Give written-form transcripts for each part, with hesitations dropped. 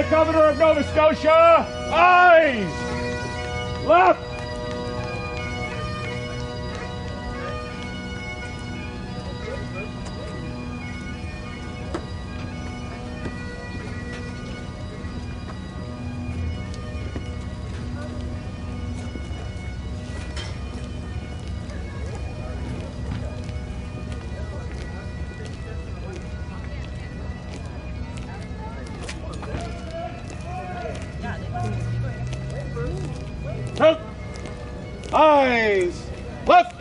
Lieutenant Governor of Nova Scotia, eyes! Left! Tilt! Eyes! Left!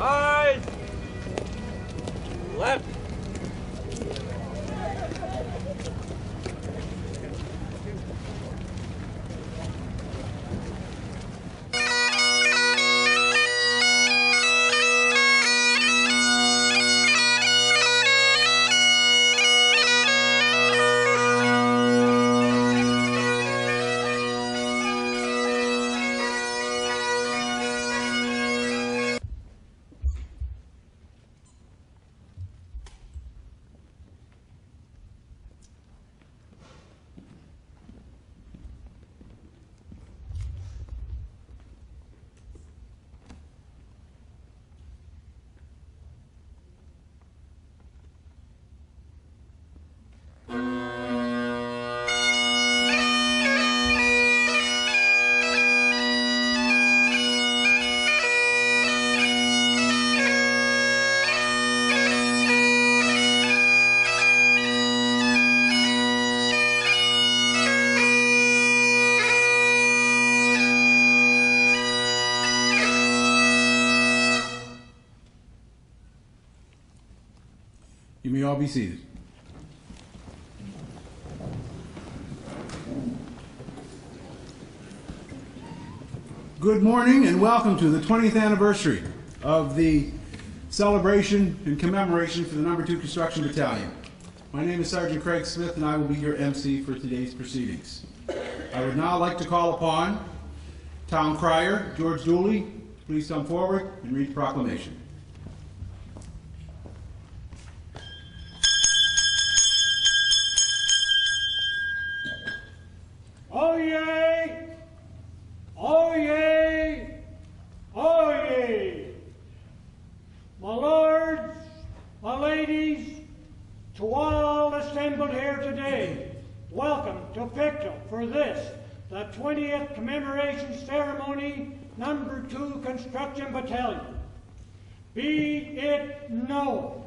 Eyes! Left! You may all be seated. Good morning and welcome to the 20th anniversary of the celebration and commemoration for the No. 2 Construction Battalion. My name is Sergeant Craig Smith and I will be your MC for today's proceedings. I would now like to call upon Town Crier George Dooley. Please come forward and read the proclamation. Oyez! Oyez! Oyez! My lords, my ladies, to all assembled here today, welcome to Pictou for this, the 20th commemoration ceremony, No. 2 Construction Battalion. Be it known,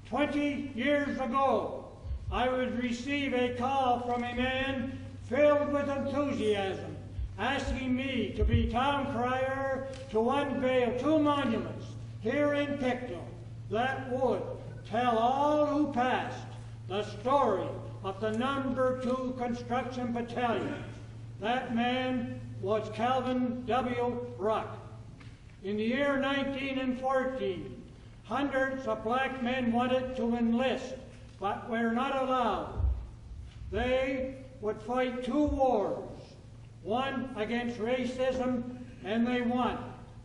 20 years ago, I would receive a call from a man filled with enthusiasm, asking me to be town crier to unveil 2 monuments here in Pictou that would tell all who passed the story of the No. 2 Construction Battalion. That man was Calvin W. Ruck. In the year 1914, hundreds of black men wanted to enlist, but were not allowed. They would fight 2 wars, one against racism, and they won.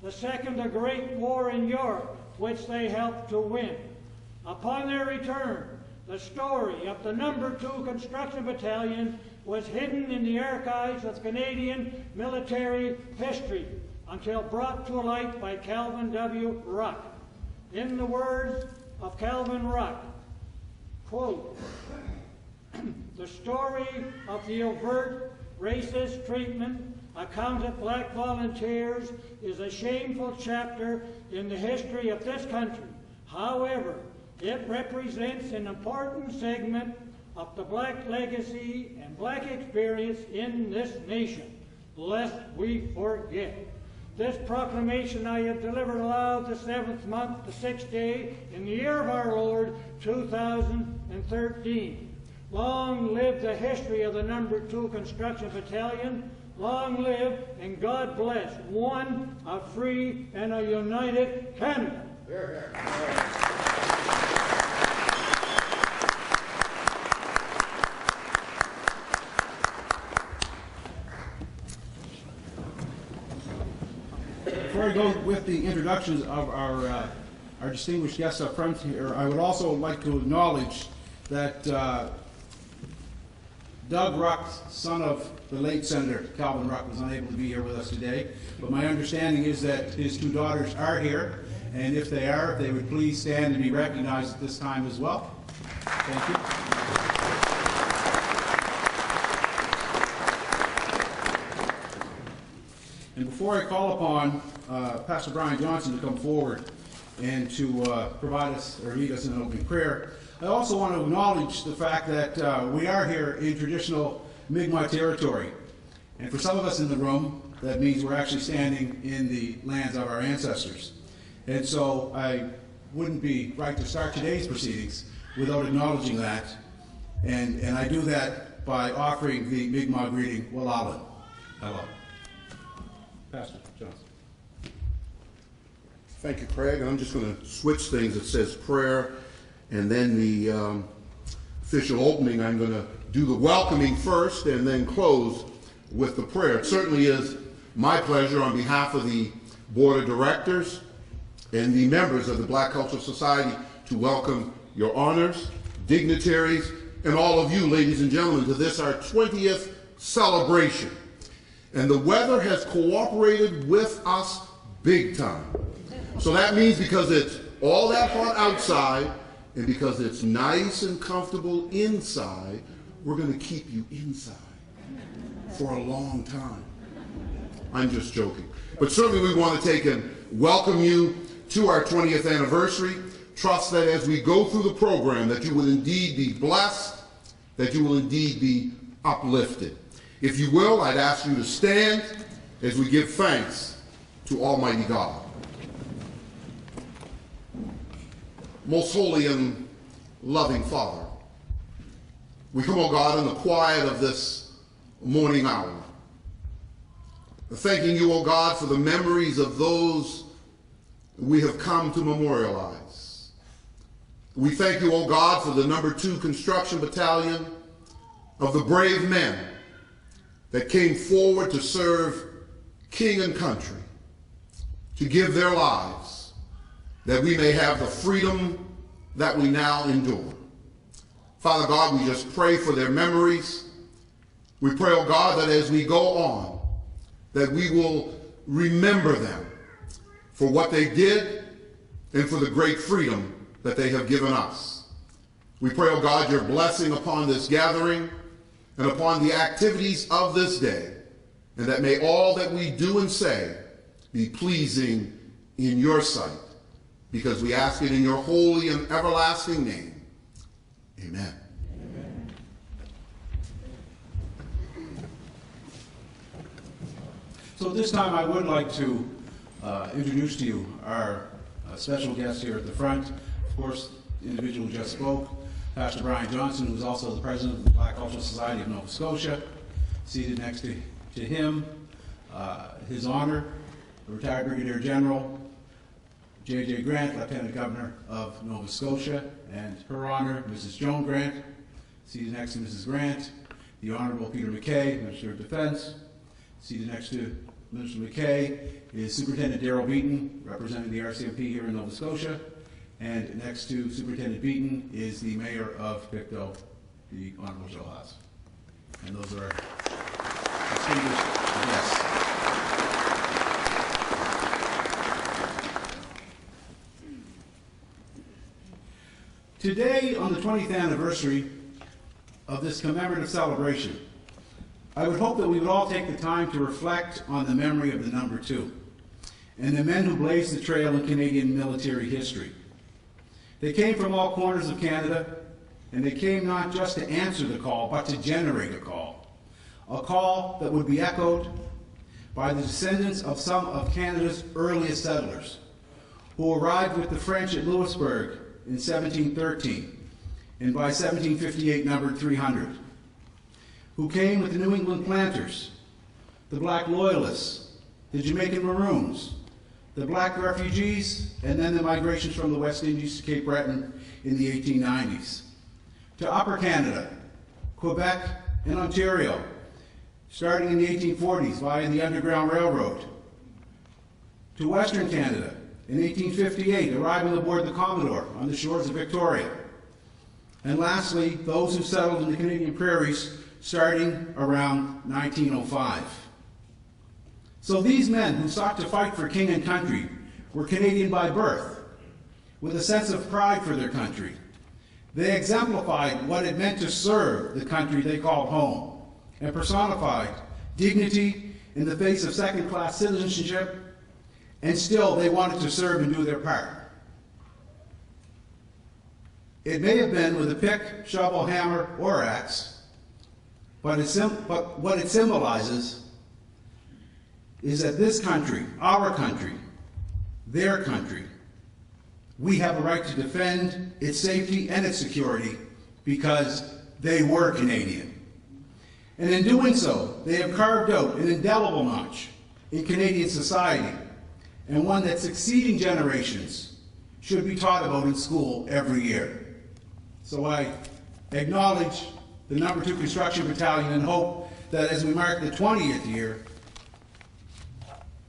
The second, a great war in Europe, which they helped to win. Upon their return, the story of the No. 2 Construction Battalion was hidden in the archives of Canadian military history until brought to light by Calvin W. Ruck. In the words of Calvin Ruck, quote, "The story of the overt racist treatment accounted black volunteers is a shameful chapter in the history of this country. However, it represents an important segment of the black legacy and black experience in this nation, lest we forget. This proclamation I have delivered aloud the 7th month, the 6th day, in the year of our Lord, 2013. Long live the history of the No. 2 Construction Battalion. Long live and God bless one, a free and a united Canada." Before I go with the introductions of our our distinguished guests up front here, I would also like to acknowledge that Doug Ruck, son of the late Senator Calvin Ruck, was unable to be here with us today, but my understanding is that his two daughters are here, and if they are, if they would please stand and be recognized at this time as well. Thank you. And before I call upon Pastor Brian Johnson to come forward and to provide us or lead us in an opening prayer, I also want to acknowledge the fact that we are here in traditional Mi'kmaq territory. And for some of us in the room, that means we're actually standing in the lands of our ancestors. And so I wouldn't be right to start today's proceedings without acknowledging that. And I do that by offering the Mi'kmaq greeting, Walalan. Hello. Pastor Johnson. Thank you, Craig. And I'm just going to switch things. It says prayer, and then the official opening. I'm going to do the welcoming first and then close with the prayer. It certainly is my pleasure on behalf of the Board of Directors and the members of the Black Cultural Society to welcome your honors, dignitaries, and all of you, ladies and gentlemen, to this, our 20th celebration. And the weather has cooperated with us big time. So that means because it's all that hot outside and because it's nice and comfortable inside, we're going to keep you inside for a long time. I'm just joking. But certainly we want to take and welcome you to our 20th anniversary. Trust that as we go through the program that you will indeed be blessed, that you will indeed be uplifted. If you will, I'd ask you to stand as we give thanks to Almighty God. Most holy and loving Father, we come, O God, in the quiet of this morning hour, thanking you, O God, for the memories of those we have come to memorialize. We thank you, O God, for the No. 2 Construction Battalion of the brave men that came forward to serve King and country, to give their lives, that we may have the freedom that we now endure. Father God, we just pray for their memories. We pray, oh God, that as we go on, that we will remember them for what they did and for the great freedom that they have given us. We pray, oh God, your blessing upon this gathering and upon the activities of this day, and that may all that we do and say be pleasing in your sight, because we ask it in your holy and everlasting name. Amen. Amen. So at this time I would like to introduce to you our special guest here at the front. Of course, the individual who just spoke, Pastor Brian Johnson, who is also the president of the Black Cultural Society of Nova Scotia. Seated next to him, his honor, the retired Brigadier General J.J. Grant, Lieutenant Governor of Nova Scotia, and her honor, Mrs. Joan Grant. Seated next to Mrs. Grant, the Honorable Peter MacKay, Minister of Defense. Seated next to Minister MacKay is Superintendent Darrell Beaton, representing the RCMP here in Nova Scotia. And next to Superintendent Beaton is the Mayor of Pictou, the Honorable Joe Haas. And those are distinguished guests. Today, on the 20th anniversary of this commemorative celebration, I would hope that we would all take the time to reflect on the memory of the No. 2 and the men who blazed the trail in Canadian military history. They came from all corners of Canada, and they came not just to answer the call, but to generate a call that would be echoed by the descendants of some of Canada's earliest settlers, who arrived with the French at Louisbourg in 1713, and by 1758 numbered 300, who came with the New England planters, the Black Loyalists, the Jamaican Maroons, the Black refugees, and then the migrations from the West Indies to Cape Breton in the 1890s, to Upper Canada, Quebec, and Ontario, starting in the 1840s via the Underground Railroad, to Western Canada, in 1858, arriving aboard the Commodore on the shores of Victoria. And lastly, those who settled in the Canadian prairies starting around 1905. So these men who sought to fight for king and country were Canadian by birth, with a sense of pride for their country. They exemplified what it meant to serve the country they called home, and personified dignity in the face of second-class citizenship, and still they wanted to serve and do their part. It may have been with a pick, shovel, hammer, or axe, but what it symbolizes is that this country, our country, their country, we have a right to defend its safety and its security because they were Canadian. And in doing so, they have carved out an indelible notch in Canadian society, and one that succeeding generations should be taught about in school every year. So I acknowledge the No. 2 Construction Battalion and hope that as we mark the 20th year,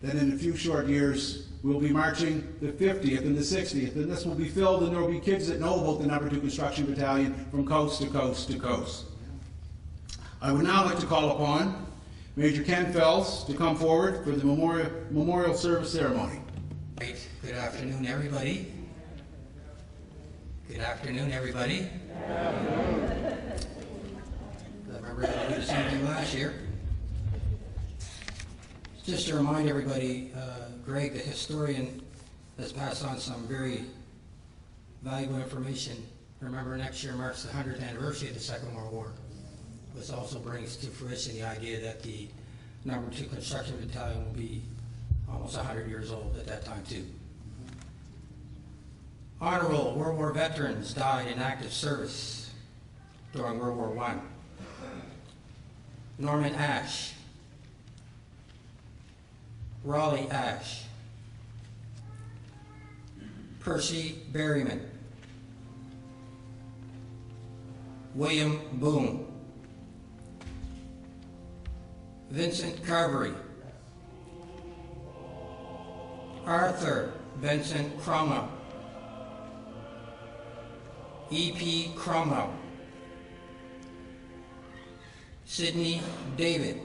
that in a few short years, we'll be marching the 50th and the 60th, and this will be filled, and there will be kids that know about the No. 2 Construction Battalion from coast to coast to coast. I would now like to call upon Major Ken Fells to come forward for the memorial service ceremony. Right. Good afternoon, everybody. Good afternoon, everybody. I remember I did the same thing last year. Just to remind everybody, Greg, the historian, has passed on some very valuable information. Remember, next year marks the 100th anniversary of the Second World War. This also brings to fruition the idea that the No. 2 Construction Battalion will be almost 100 years old at that time, too. Honor Roll, World War veterans died in active service during World War I. Norman Ashe, Raleigh Ashe, Percy Berryman, William Boone, Vincent Carvery, Arthur Benson Cromwell, E.P. Cromwell, Sidney David,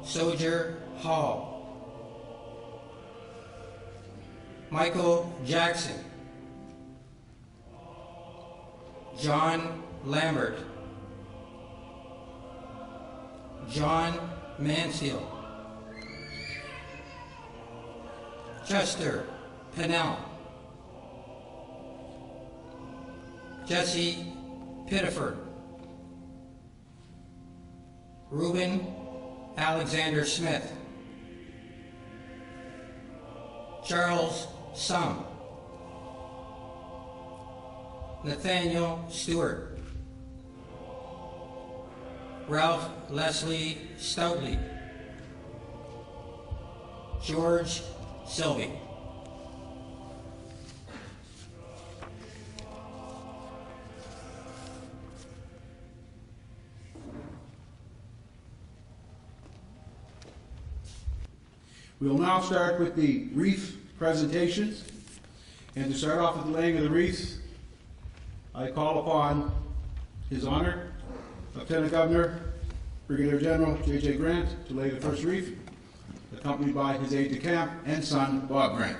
Sojourner Hall, Michael Jackson, John Lambert, John Mansfield, Chester Pennell, Jesse Pittiford, Reuben Alexander Smith, Charles Sum, Nathaniel Stewart, Ralph Leslie Stoutley, George Sylvie. We will now start with the wreath presentations. And to start off with the laying of the wreaths, I call upon His Honor, Lieutenant Governor, Brigadier General J.J. Grant, to lay the first wreath, accompanied by his aide-de-camp and son, Bob Grant.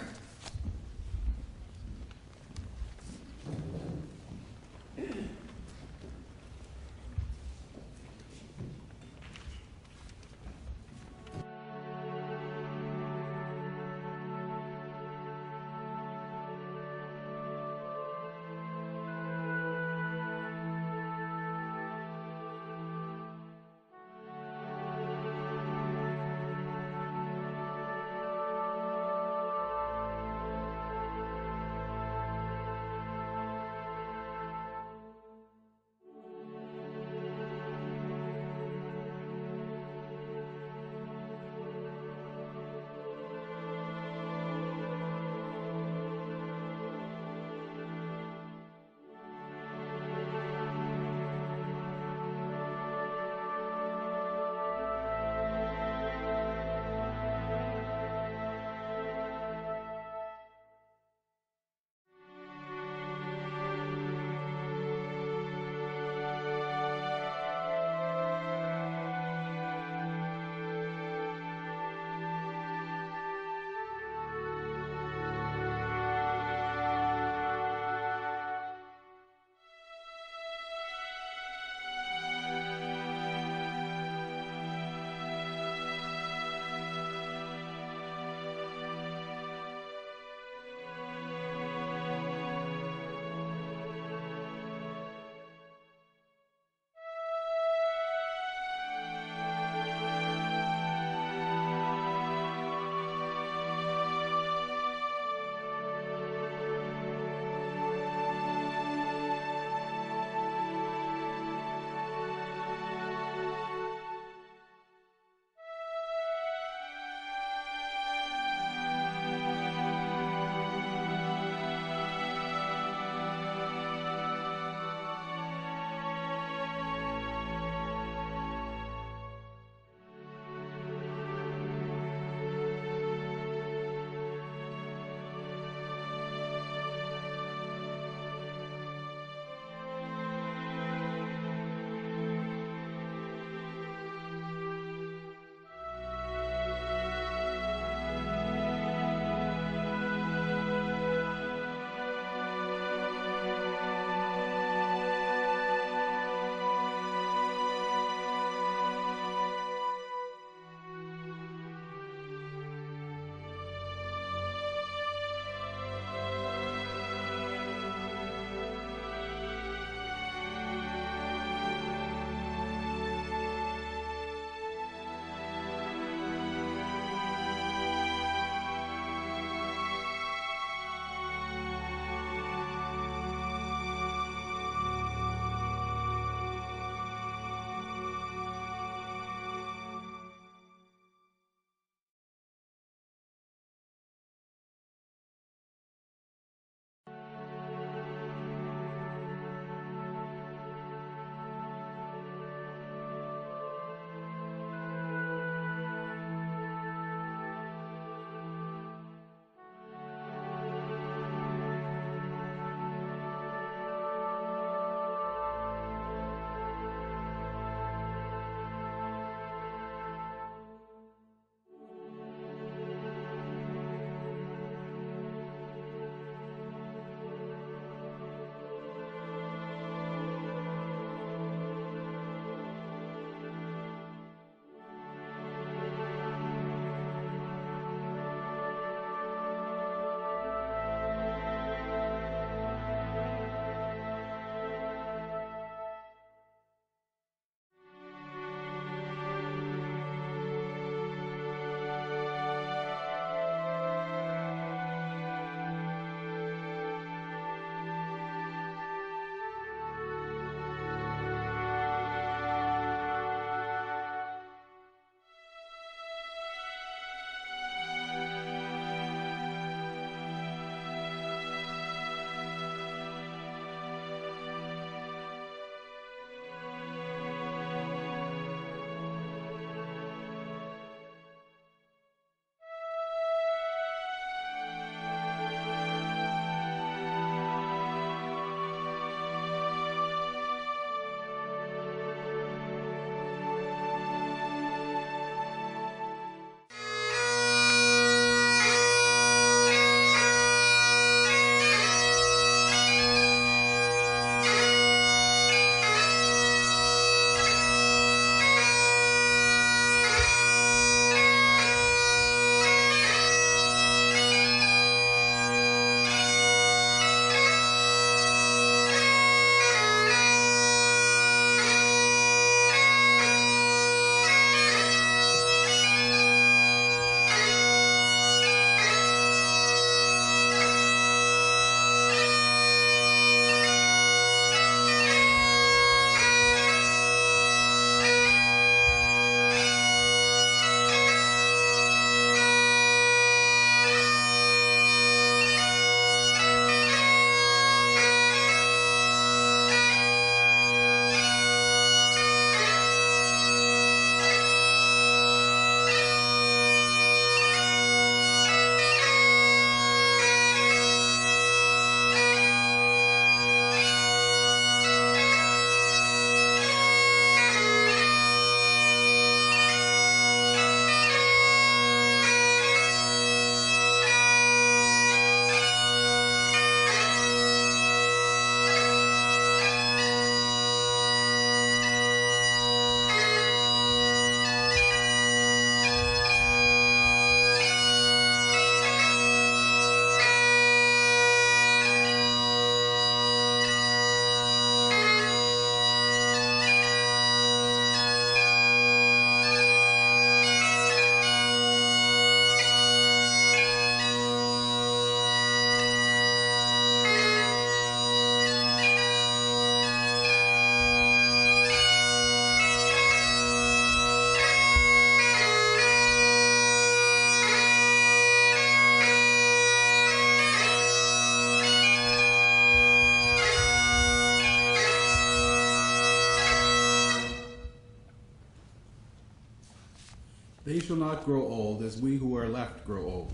They shall not grow old, as we who are left grow old.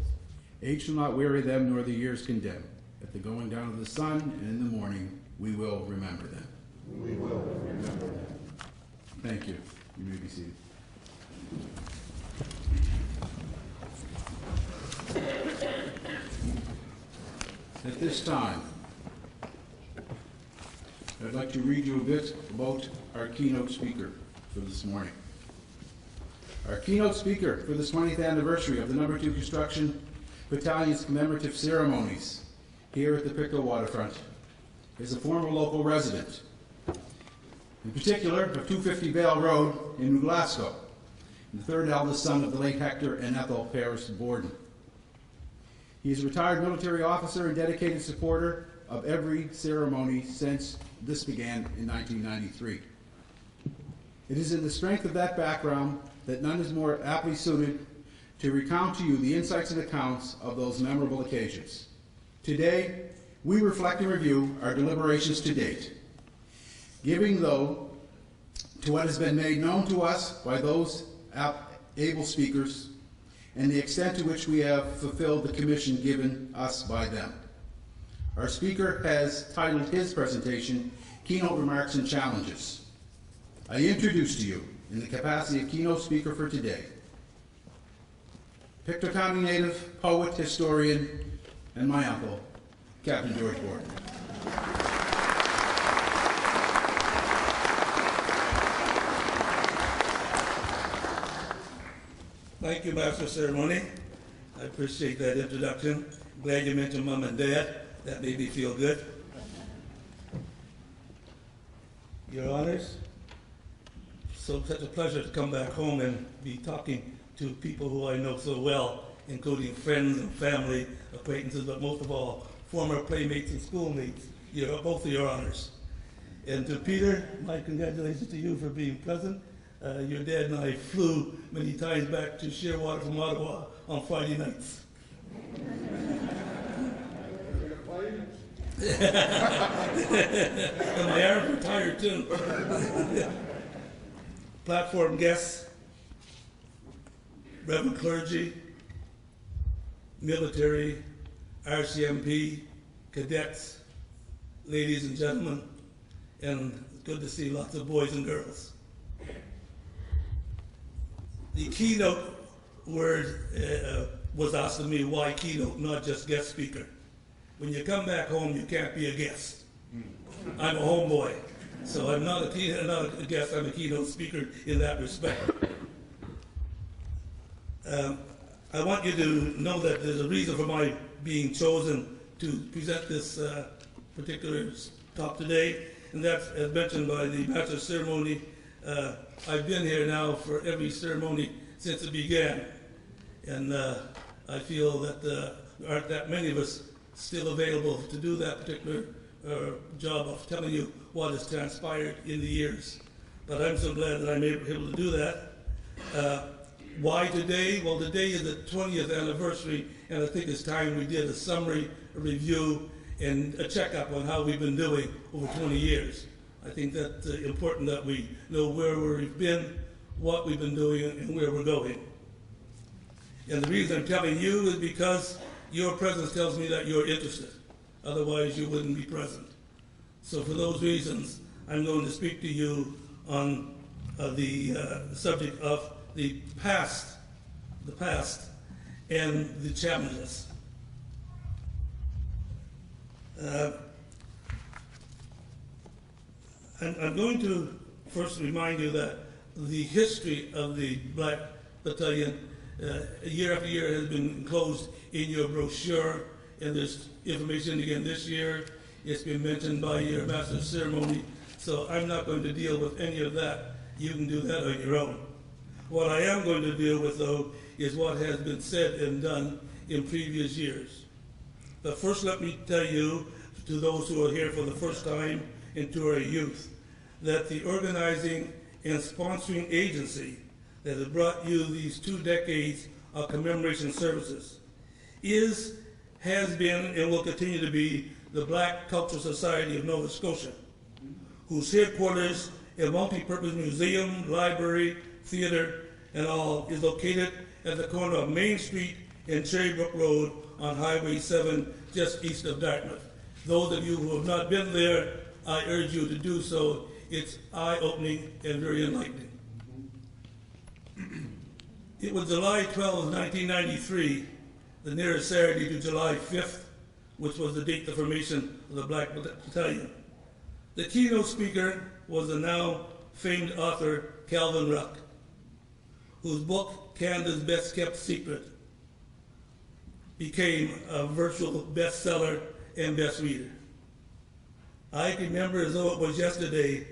Age shall not weary them, nor the years condemn. At the going down of the sun and in the morning, we will remember them. We will remember them. Thank you. You may be seated. At this time, I'd like to read you a bit about our keynote speaker for this morning. Our keynote speaker for this 20th anniversary of the No. 2 Construction Battalion's commemorative ceremonies here at the Pictou waterfront is a former local resident, in particular of 250 Vale Road in New Glasgow, the third eldest son of the late Hector and Ethel Paris Borden. He is a retired military officer and dedicated supporter of every ceremony since this began in 1993. It is in the strength of that background that none is more aptly suited to recount to you the insights and accounts of those memorable occasions. Today, we reflect and review our deliberations to date, giving, though, to what has been made known to us by those able speakers and the extent to which we have fulfilled the commission given us by them. Our speaker has titled his presentation, Keynote Remarks and Challenges. I introduce to you, in the capacity of keynote speaker for today, Pictou County native, poet, historian, and my uncle, Captain George Borden. Thank you, Master of Ceremony. I appreciate that introduction. Glad you mentioned Mom and Dad. That made me feel good. Your Honors, such a pleasure to come back home and be talking to people who I know so well, including friends and family, acquaintances, but most of all, former playmates and schoolmates, both of Your Honors. And to Peter, my congratulations to you for being present. Your dad and I flew many times back to Shearwater from Ottawa on Friday nights. And my arms were tired too. Platform guests, Reverend clergy, military, RCMP, cadets, ladies and gentlemen, and it's good to see lots of boys and girls. The keynote word was asked of me, why keynote, not just guest speaker? When you come back home, you can't be a guest. I'm a homeboy, so I'm not a guest, I'm a keynote speaker in that respect. I want you to know that there's a reason for my being chosen to present this particular talk today, and that's, as mentioned by the Master of Ceremony, I've been here now for every ceremony since it began, and I feel that there aren't that many of us still available to do that particular job of telling you what has transpired in the years. But I'm so glad that I'm able to do that. Why today? Well, today is the 20th anniversary, and I think it's time we did a summary, a review, and a checkup on how we've been doing over 20 years. I think that's important that we know where we've been, what we've been doing, and where we're going. And the reason I'm telling you is because your presence tells me that you're interested. Otherwise, you wouldn't be present. So for those reasons, I'm going to speak to you on the subject of the past and the challenges. I'm going to first remind you that the history of the Black Battalion year after year has been enclosed in your brochure, and there's information again this year. It's been mentioned by your Master of Ceremony, so I'm not going to deal with any of that. You can do that on your own. What I am going to deal with, though, is what has been said and done in previous years. But first, let me tell you, to those who are here for the first time and to our youth, that the organizing and sponsoring agency that has brought you these 2 decades of commemoration services has been, and will continue to be, the Black Cultural Society of Nova Scotia, whose headquarters, a multi-purpose museum, library, theater, and all is located at the corner of Main Street and Cherrybrook Road on Highway 7, just east of Dartmouth. Those of you who have not been there, I urge you to do so. It's eye-opening and very enlightening. It was July 12, 1993, the nearest Saturday to July 5th, which was the date of the formation of the Black Battalion. The keynote speaker was the now famed author Calvin Ruck, whose book, Canada's Best Kept Secret, became a virtual bestseller and best reader. I can remember as though it was yesterday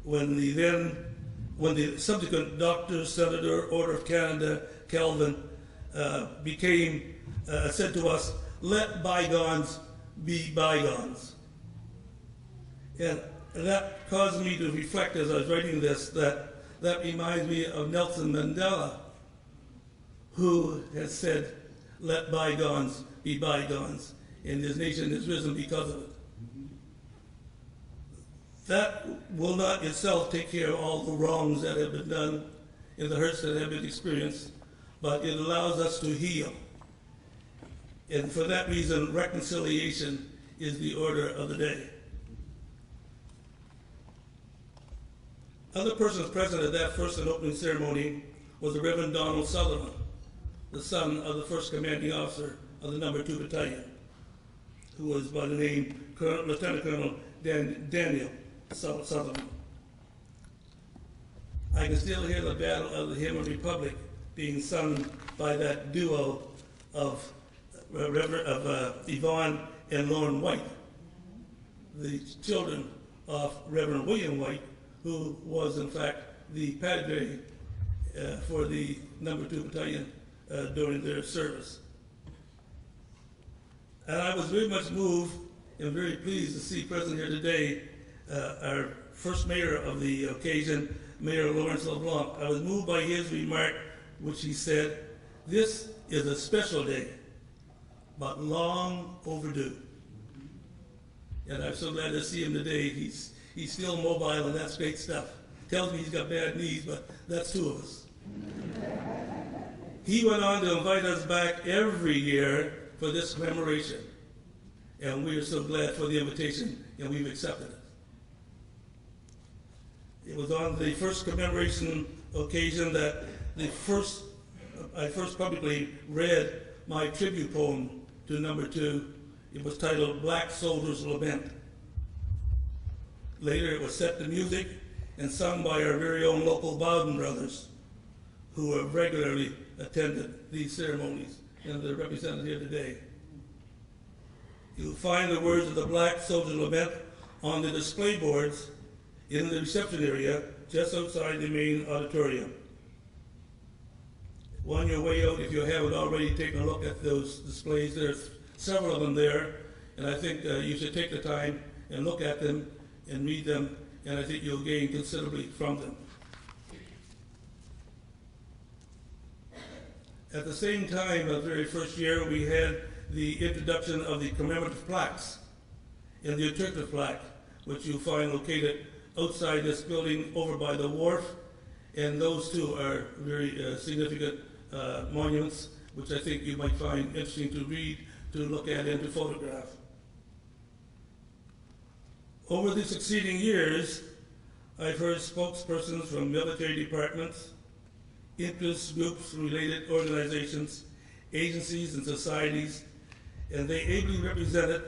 when the subsequent Doctor, Senator, Order of Canada, Calvin, said to us, "Let bygones be bygones." And that caused me to reflect as I was writing this, that reminds me of Nelson Mandela, who has said, "Let bygones be bygones," and his nation has risen because of it. That will not itself take care of all the wrongs that have been done and the hurts that have been experienced, but it allows us to heal. And for that reason, reconciliation is the order of the day. Other persons present at that first and opening ceremony was the Reverend Donald Sutherland, the son of the first commanding officer of the No. 2 Battalion, who was by the name Lieutenant Colonel Daniel Sutherland. I can still hear the Battle of the Hymn of Republic being sung by that duo of Yvonne and Lauren White, the children of Reverend William White, who was in fact the padre for the No. 2 Battalion during their service. And I was very much moved and very pleased to see present here today our first mayor of the occasion, Mayor Lawrence LeBlanc. I was moved by his remark, which he said, "This is a special day, but long overdue." And I'm so glad to see him today. He's still mobile, and that's great stuff. Tells me he's got bad knees, but that's two of us. He went on to invite us back every year for this commemoration. And we are so glad for the invitation, and we've accepted it. It was on the first commemoration occasion that I first publicly read my tribute poem to No. 2. It was titled Black Soldiers Lament. Later it was set to music and sung by our very own local Bowden brothers, who have regularly attended these ceremonies and they're represented here today. You'll find the words of the Black Soldier Lament on the display boards in the reception area just outside the main auditorium. On your way out, if you haven't already taken a look at those displays, there's several of them there, and I think you should take the time and look at them and read them, and I think you'll gain considerably from them. At the same time, the very first year, we had the introduction of the commemorative plaques and the interpretive plaque, which you'll find located outside this building over by the wharf, and those two are very significant monuments, which I think you might find interesting to read, to look at, and to photograph. Over the succeeding years, I've heard spokespersons from military departments, interest groups, related organizations, agencies, and societies, and they ably represented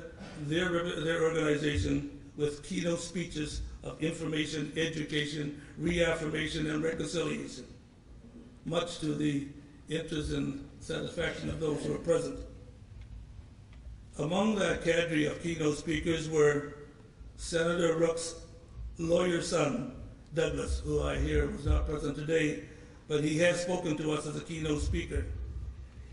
their organization with keynote speeches of information, education, reaffirmation, and reconciliation, much to the interest and satisfaction of those who were present. Among that cadre of keynote speakers were Senator Rook's lawyer son, Douglas, who I hear was not present today, but he has spoken to us as a keynote speaker.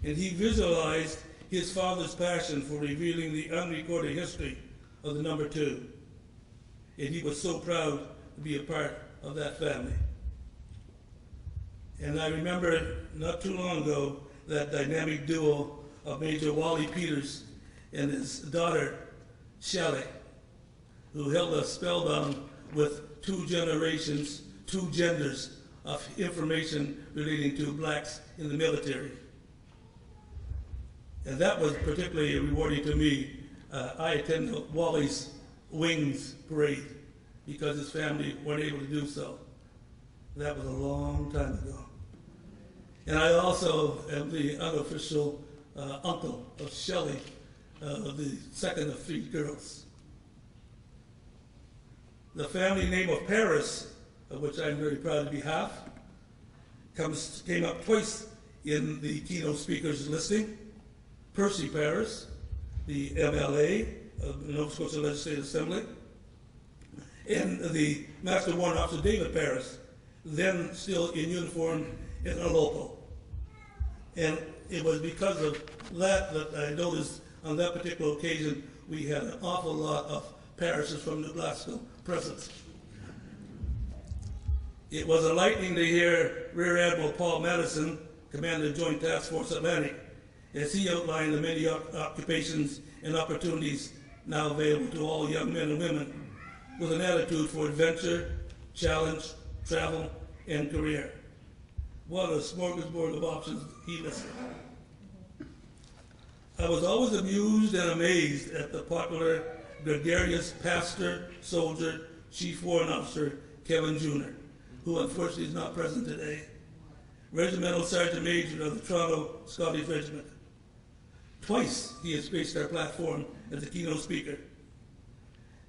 And he visualized his father's passion for revealing the unrecorded history of the No. 2. And he was so proud to be a part of that family. And I remember not too long ago that dynamic duo of Major Wally Peters and his daughter, Shelley, who held us spellbound with two generations, two genders of information relating to blacks in the military. And that was particularly rewarding to me. I attended Wally's Wings parade because his family weren't able to do so. That was a long time ago. And I also am the unofficial uncle of Shelley, the second of 3 girls. The family name of Paris, of which I'm very proud to be half, came up twice in the keynote speakers listing. Percy Paris, the MLA of the Nova Scotia Legislative Assembly, and the Master Warrant Officer David Paris, then still in uniform in a local. And it was because of that that I noticed on that particular occasion we had an awful lot of parishes from New Glasgow present. It was enlightening to hear Rear Admiral Paul Madison, Commander of Joint Task Force Atlantic, as he outlined the many occupations and opportunities now available to all young men and women with an attitude for adventure, challenge, travel, and career. What a smorgasbord of options he listed. I was always amused and amazed at the popular, gregarious pastor, soldier, chief warrant officer, Kevin Jr., who unfortunately is not present today, Regimental Sergeant Major of the Toronto Scottish Regiment. Twice he has graced our platform as a keynote speaker.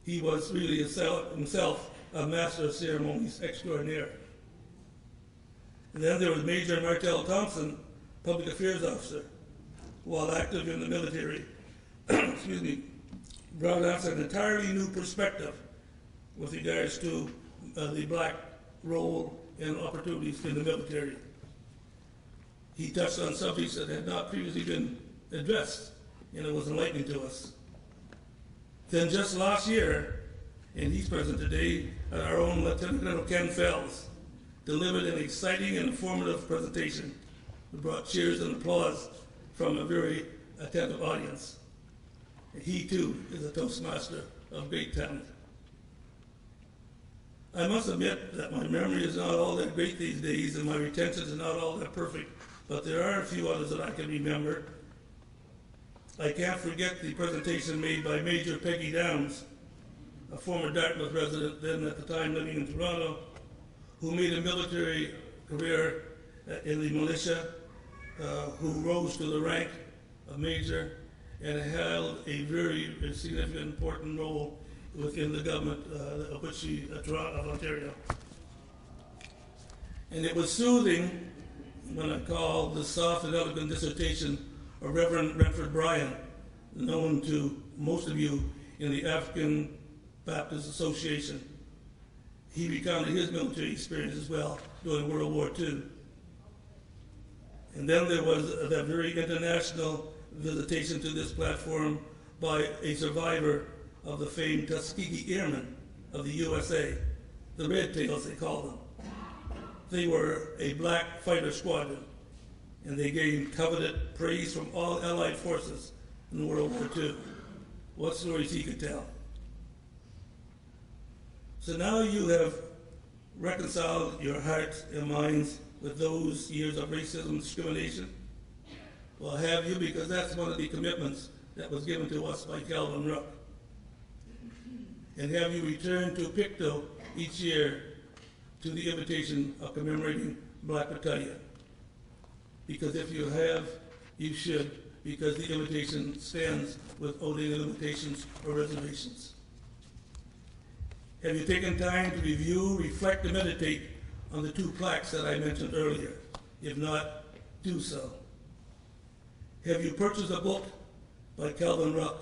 He was really himself a master of ceremonies extraordinaire. And then there was Major Martell Thompson, Public Affairs Officer, while active in the military, excuse me, brought us an entirely new perspective with regards to the black role and opportunities in the military. He touched on subjects that had not previously been addressed, and it was enlightening to us. Then just last year, and he's present today, our own Lieutenant Colonel Ken Fells delivered an exciting and informative presentation that brought cheers and applause from a very attentive audience. He too is a Toastmaster of great talent. I must admit that my memory is not all that great these days and my retention is not all that perfect, but there are a few others that I can remember. I can't forget the presentation made by Major Peggy Downs, a former Dartmouth resident, then at the time living in Toronto, who made a military career in the militia, who rose to the rank of major and held a very significant, important role within the government of which she, of Ontario. And it was soothing when I called the soft and elegant dissertation of Reverend Renford Bryan, known to most of you in the African Baptist Association. He recounted his military experience as well during World War II. And then there was that very international visitation to this platform by a survivor of the famed Tuskegee Airmen of the USA, the Red Tails they called them. They were a black fighter squadron, and they gained coveted praise from all Allied forces in World War II. What stories he could tell. So now you have reconciled your hearts and minds with those years of racism and discrimination. Well, have you? Because that's one of the commitments that was given to us by Calvin Ruck. And have you returned to Pictou each year to the invitation of commemorating Black Battalion? Because if you have, you should, because the invitation stands without any limitations or reservations. Have you taken time to review, reflect, and meditate on the 2 plaques that I mentioned earlier? If not, do so. Have you purchased a book by Calvin Ruck,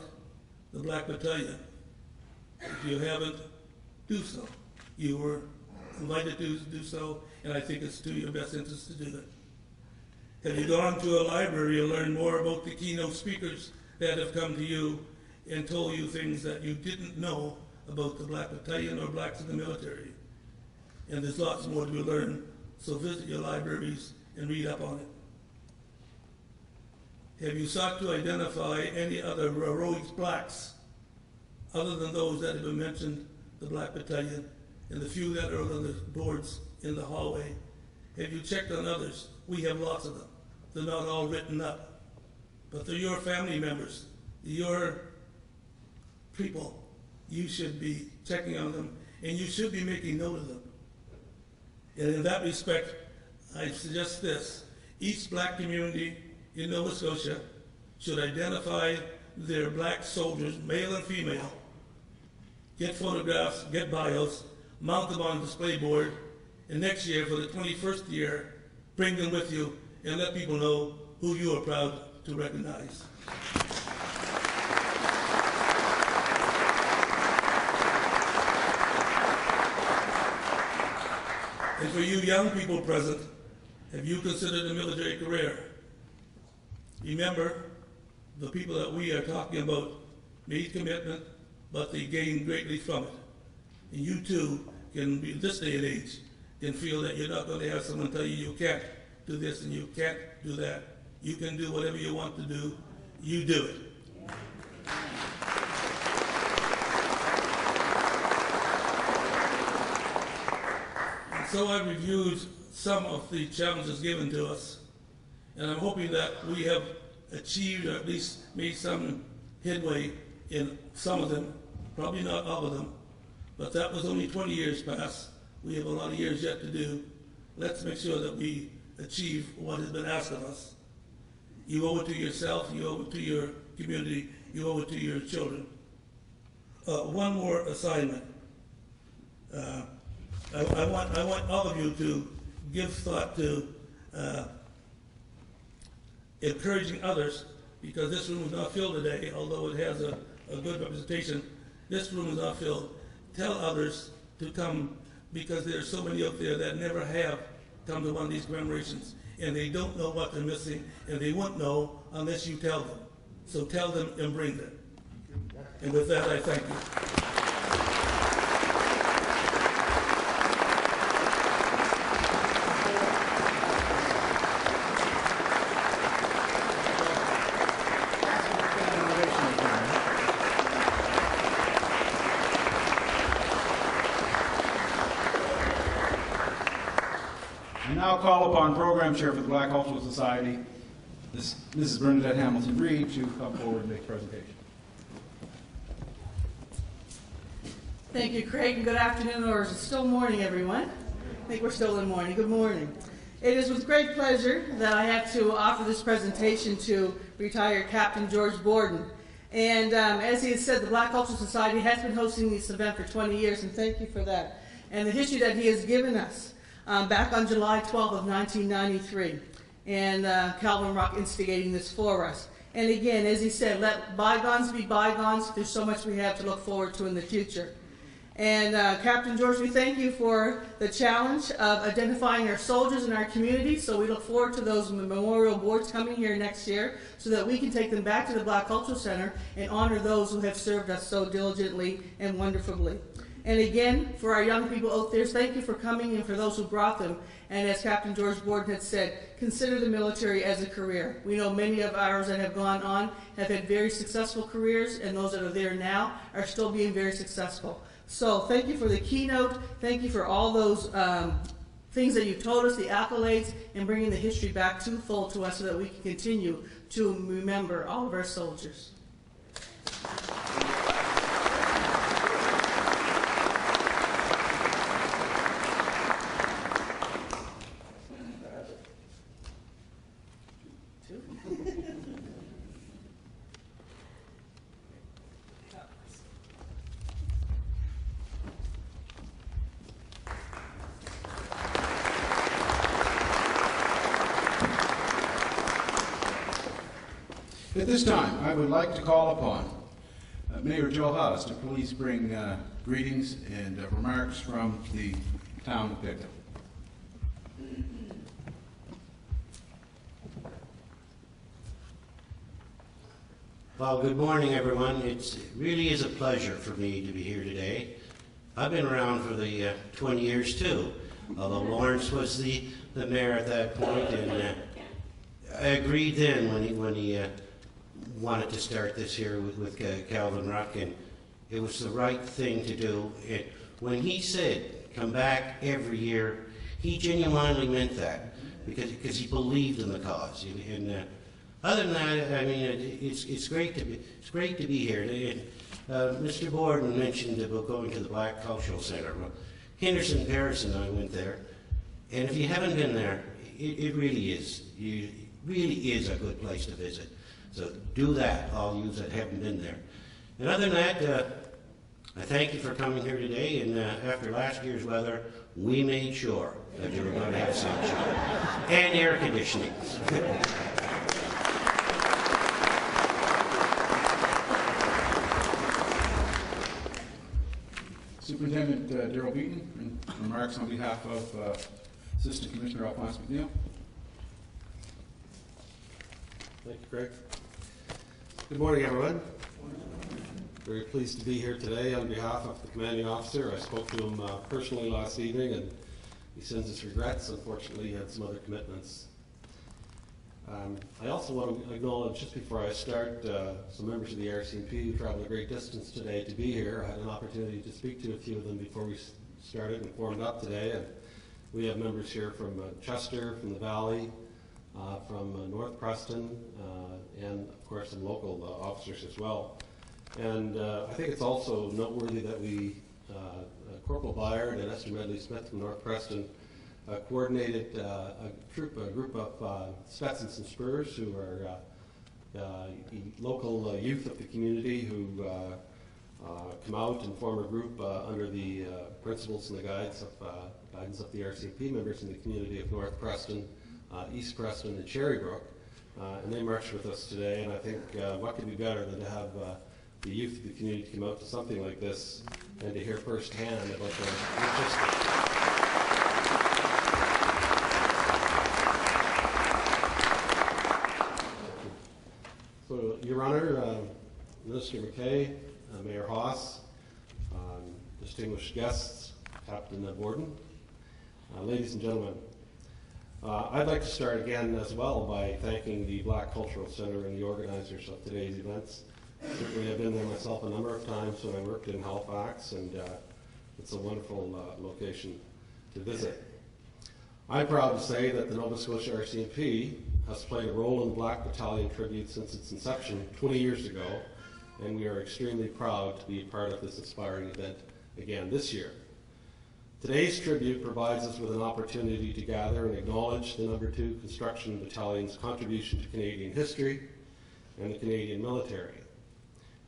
The Black Battalion? If you haven't, do so. You were invited to do so, and I think it's to your best interest to do that. Have you gone to a library and learned more about the keynote speakers that have come to you and told you things that you didn't know about the Black Battalion or blacks in the military? And there's lots more to be learned, so visit your libraries and read up on it. Have you sought to identify any other heroic blacks other than those that have been mentioned, the Black Battalion, and the few that are on the boards in the hallway Have you checked on others? We have lots of them. They're not all written up. But they're your family members, your people. You should be checking on them, and you should be making note of them. And in that respect, I suggest this. Each black community in Nova Scotia should identify their black soldiers, male and female, get photographs, get bios, mount them on a display board, and next year, for the 21st year, bring them with you and let people know who you are proud to recognize. And for you young people present, have you considered a military career? Remember, the people that we are talking about made commitment, but they gained greatly from it. And you too can, in this day and age, can feel that you're not going to have someone tell you you can't do this and you can't do that. You can do whatever you want to do. You do it. And so I reviewed some of the challenges given to us, and I'm hoping that we have achieved, or at least made some headway in some of them, probably not all of them, but that was only 20 years past. We have a lot of years yet to do. Let's make sure that we achieve what has been asked of us. You owe it to yourself, you owe it to your community, you owe it to your children. One more assignment. I want all of you to give thought to encouraging others, because this room is not filled today, although it has a good representation. This room is not filled. Tell others to come, because there are so many out there that never have come to one of these commemorations, and they don't know what they're missing, and they won't know unless you tell them. So tell them and bring them. And with that, I thank you. I now call upon Program Chair for the Black Cultural Society, Mrs. Bernadette Hamilton Reed, to come forward and make a presentation. Thank you, Craig, and good afternoon, or is it still morning, everyone? I think we're still in morning. Good morning. It is with great pleasure that I have to offer this presentation to retired Captain George Borden. And as he has said, the Black Cultural Society has been hosting this event for 20 years, and thank you for that. And the history that he has given us. Back on July 12th of 1993, and Calvin Rock instigating this for us. And again, as he said, let bygones be bygones. There's so much we have to look forward to in the future. And Captain George, we thank you for the challenge of identifying our soldiers in our community. So we look forward to those memorial boards coming here next year so that we can take them back to the Black Cultural Center and honor those who have served us so diligently and wonderfully. And again, for our young people out there, thank you for coming, and for those who brought them. And as Captain George Borden had said, consider the military as a career. We know many of ours that have gone on have had very successful careers, and those that are there now are still being very successful. So thank you for the keynote. Thank you for all those things that you've told us, the accolades, and bringing the history back twofold to us so that we can continue to remember all of our soldiers. At this time, I would like to call upon Mayor Joe Hawes to please bring greetings and remarks from the town of Pictou. Well, good morning, everyone. It really is a pleasure for me to be here today. I've been around for the 20 years too, although Lawrence was the mayor at that point, and I agreed then when he wanted to start this here with Calvin Rock, and it was the right thing to do. When he said come back every year, He genuinely meant that because he believed in the cause. And other than that, I mean, it's great to be here. Mr. Borden mentioned about going to the Black Cultural Center. Well, Henderson, Paris, and I went there, and if you haven't been there, it really is. It really is a good place to visit. So do that, all you that haven't been there. And other than that, I thank you for coming here today. And after last year's weather, we made sure that you were going to have sunshine and air conditioning. Superintendent Darrell Beaton, remarks on behalf of Assistant Commissioner Alphonse McNeil. Thank you, Craig. Good morning, everyone. Very pleased to be here today on behalf of the commanding officer. I spoke to him personally last evening, and he sends his regrets. Unfortunately, he had some other commitments. I also want to acknowledge, just before I start, some members of the RCMP who traveled a great distance today to be here. I had an opportunity to speak to a few of them before we started and formed up today. And we have members here from Chester, from the Valley, from North Preston, and of course some local officers as well. And I think it's also noteworthy that we, Corporal Byard and Esther Medley-Smith from North Preston, coordinated a group of Stetsons and Spurs who are local youth of the community who come out and form a group under the principles and the guidance of the RCMP members in the community of North Preston, East Preston, and Cherrybrook. And they marched with us today, and I think what could be better than to have the youth of the community come out to something like this and to hear firsthand about their logistics. So, Your Honor, Minister McKay, Mayor Haas, distinguished guests, Captain Borden, ladies and gentlemen, I'd like to start again as well by thanking the Black Cultural Center and the organizers of today's events. Certainly I've been there myself a number of times when I worked in Halifax, and it's a wonderful location to visit. I'm proud to say that the Nova Scotia RCMP has played a role in the Black Battalion tribute since its inception 20 years ago, and we are extremely proud to be a part of this inspiring event again this year. Today's tribute provides us with an opportunity to gather and acknowledge the No. 2 Construction Battalion's contribution to Canadian history and the Canadian military.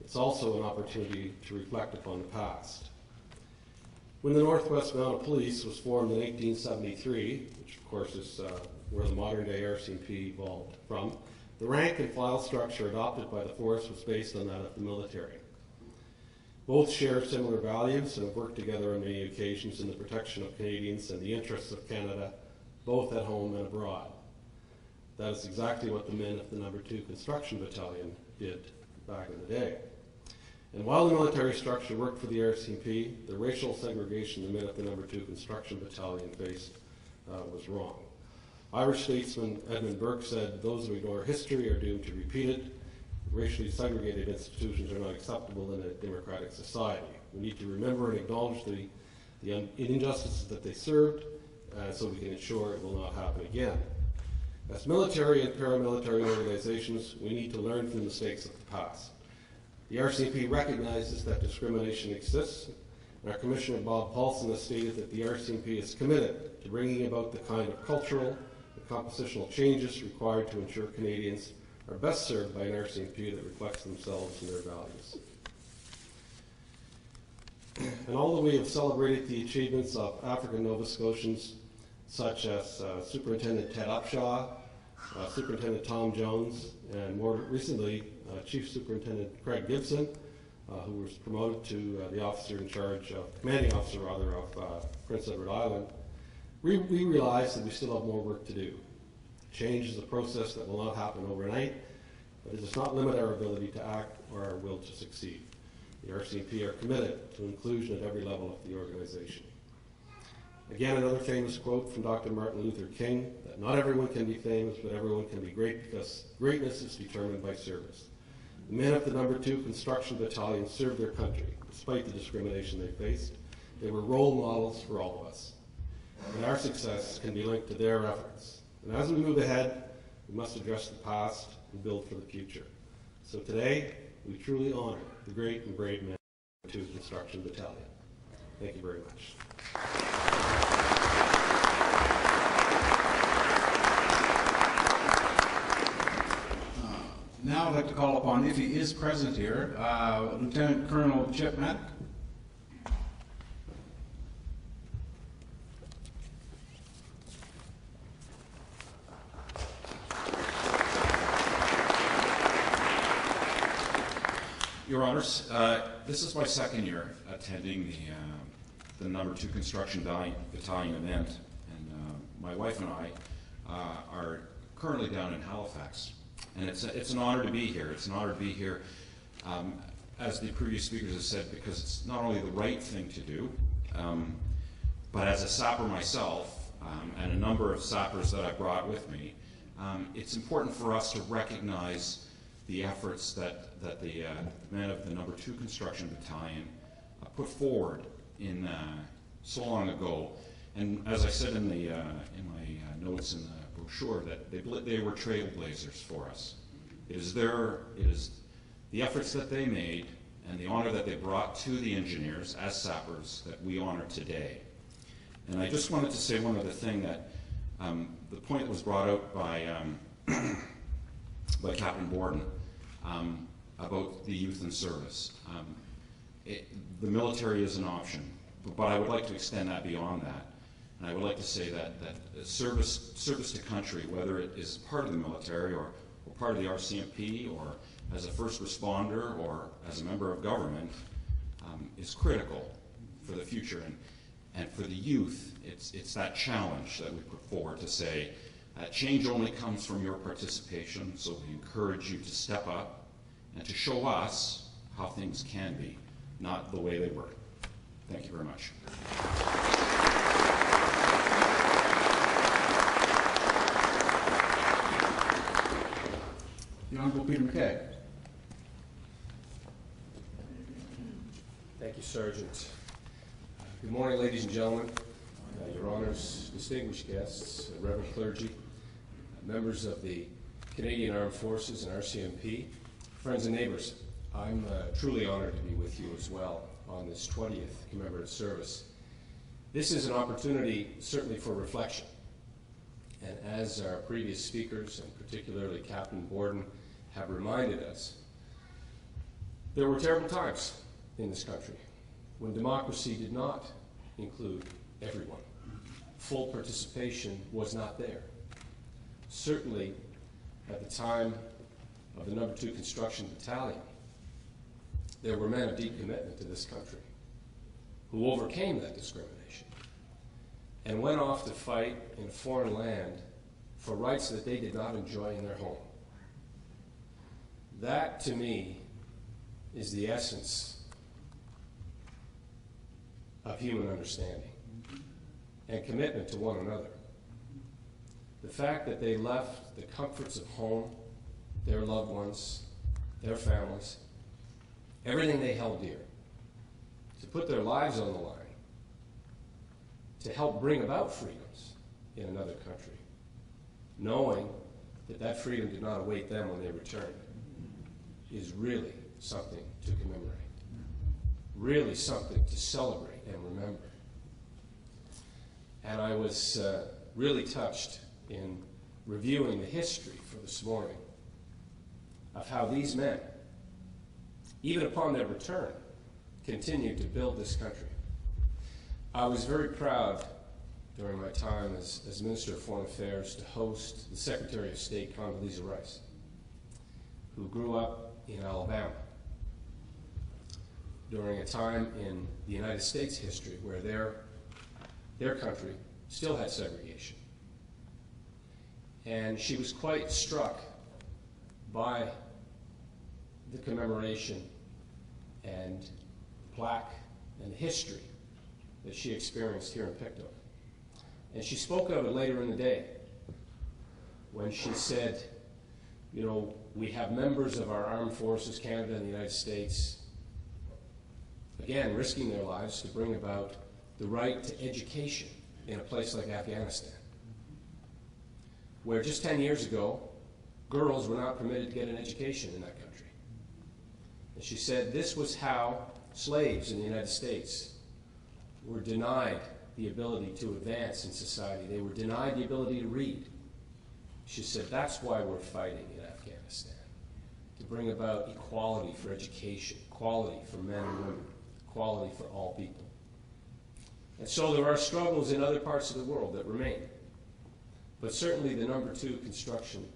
It's also an opportunity to reflect upon the past. When the Northwest Mounted Police was formed in 1873, which of course is where the modern-day RCMP evolved from, the rank and file structure adopted by the force was based on that of the military. Both share similar values and have worked together on many occasions in the protection of Canadians and the interests of Canada, both at home and abroad. That is exactly what the men of the No. 2 Construction Battalion did back in the day. And while the military structure worked for the RCMP, the racial segregation the men of the No. 2 Construction Battalion faced was wrong. Irish statesman Edmund Burke said, "Those who ignore history are doomed to repeat it. Racially segregated institutions are not acceptable in a democratic society." We need to remember and acknowledge the injustices that they served so we can ensure it will not happen again. As military and paramilitary organizations, we need to learn from the mistakes of the past. The RCMP recognizes that discrimination exists, and our Commissioner Bob Paulson has stated that the RCMP is committed to bringing about the kind of cultural and compositional changes required to ensure Canadians are best served by an RCMP that reflects themselves and their values. And although we have celebrated the achievements of African Nova Scotians such as Superintendent Ted Upshaw, Superintendent Tom Jones, and more recently Chief Superintendent Craig Gibson, who was promoted to the officer in charge of, commanding officer rather, of Prince Edward Island, we realize that we still have more work to do. Change is a process that will not happen overnight, but it does not limit our ability to act or our will to succeed. The RCMP are committed to inclusion at every level of the organization. Again, another famous quote from Dr. Martin Luther King, that not everyone can be famous, but everyone can be great because greatness is determined by service. The men of the No. 2 Construction Battalion served their country, despite the discrimination they faced. They were role models for all of us. and our success can be linked to their efforts. And as we move ahead, we must address the past and build for the future. So today, we truly honor the great and brave men of the No.2 Construction Battalion. Thank you very much. Now I'd like to call upon, if he is present here, Lieutenant Colonel Chip Maddock. Your Honors, this is my second year attending the No.2 Construction Battalion event, and my wife and I are currently down in Halifax. And it's an honor to be here. It's an honor to be here, as the previous speakers have said, because it's not only the right thing to do, but as a sapper myself, and a number of sappers that I brought with me, it's important for us to recognize the efforts that the men of the No.2 Construction Battalion put forward in so long ago. And as I said in my notes in the brochure, that they were trailblazers for us. It is the efforts that they made and the honor that they brought to the engineers as sappers that we honor today. And I just wanted to say one other thing, that the point that was brought out by Captain Borden about the youth in service. The military is an option, but I would like to extend that beyond that. And I would like to say that service to country, whether it is part of the military or part of the RCMP or as a first responder or as a member of government, is critical for the future. And for the youth, it's that challenge that we put forward to say, change only comes from your participation, so we encourage you to step up and to show us how things can be, not the way they were. Thank you very much. The Honorable Peter MacKay. Thank you, Sergeant. Good morning, ladies and gentlemen, Your Honors, distinguished guests, Reverend clergy, members of the Canadian Armed Forces and RCMP, friends and neighbors. I'm truly honored to be with you as well on this 20th commemorative service. This is an opportunity certainly for reflection. And as our previous speakers, and particularly Captain Borden, have reminded us, there were terrible times in this country when democracy did not include everyone. Full participation was not there. Certainly, at the time of the No.2 Construction Battalion, there were men of deep commitment to this country who overcame that discrimination and went off to fight in a foreign land for rights that they did not enjoy in their home. That, to me, is the essence of human understanding and commitment to one another. The fact that they left the comforts of home, their loved ones, their families, everything they held dear, to put their lives on the line, to help bring about freedoms in another country, knowing that that freedom did not await them when they returned, is really something to commemorate, really something to celebrate and remember. And I was really touched in reviewing the history for this morning of how these men, even upon their return, continued to build this country. I was very proud during my time as Minister of Foreign Affairs to host the Secretary of State, Condoleezza Rice, who grew up in Alabama during a time in the United States history where their country still had segregation. And she was quite struck by the commemoration and the plaque and the history that she experienced here in Pictou. And she spoke of it later in the day when she said, you know, we have members of our armed forces, Canada and the United States, again, risking their lives to bring about the right to education in a place like Afghanistan, where just 10 years ago, girls were not permitted to get an education in that country. And she said this was how slaves in the United States were denied the ability to advance in society. They were denied the ability to read. She said that's why we're fighting in Afghanistan, to bring about equality for education, equality for men and women, equality for all people. And so there are struggles in other parts of the world that remain. But certainly the No. 2 Construction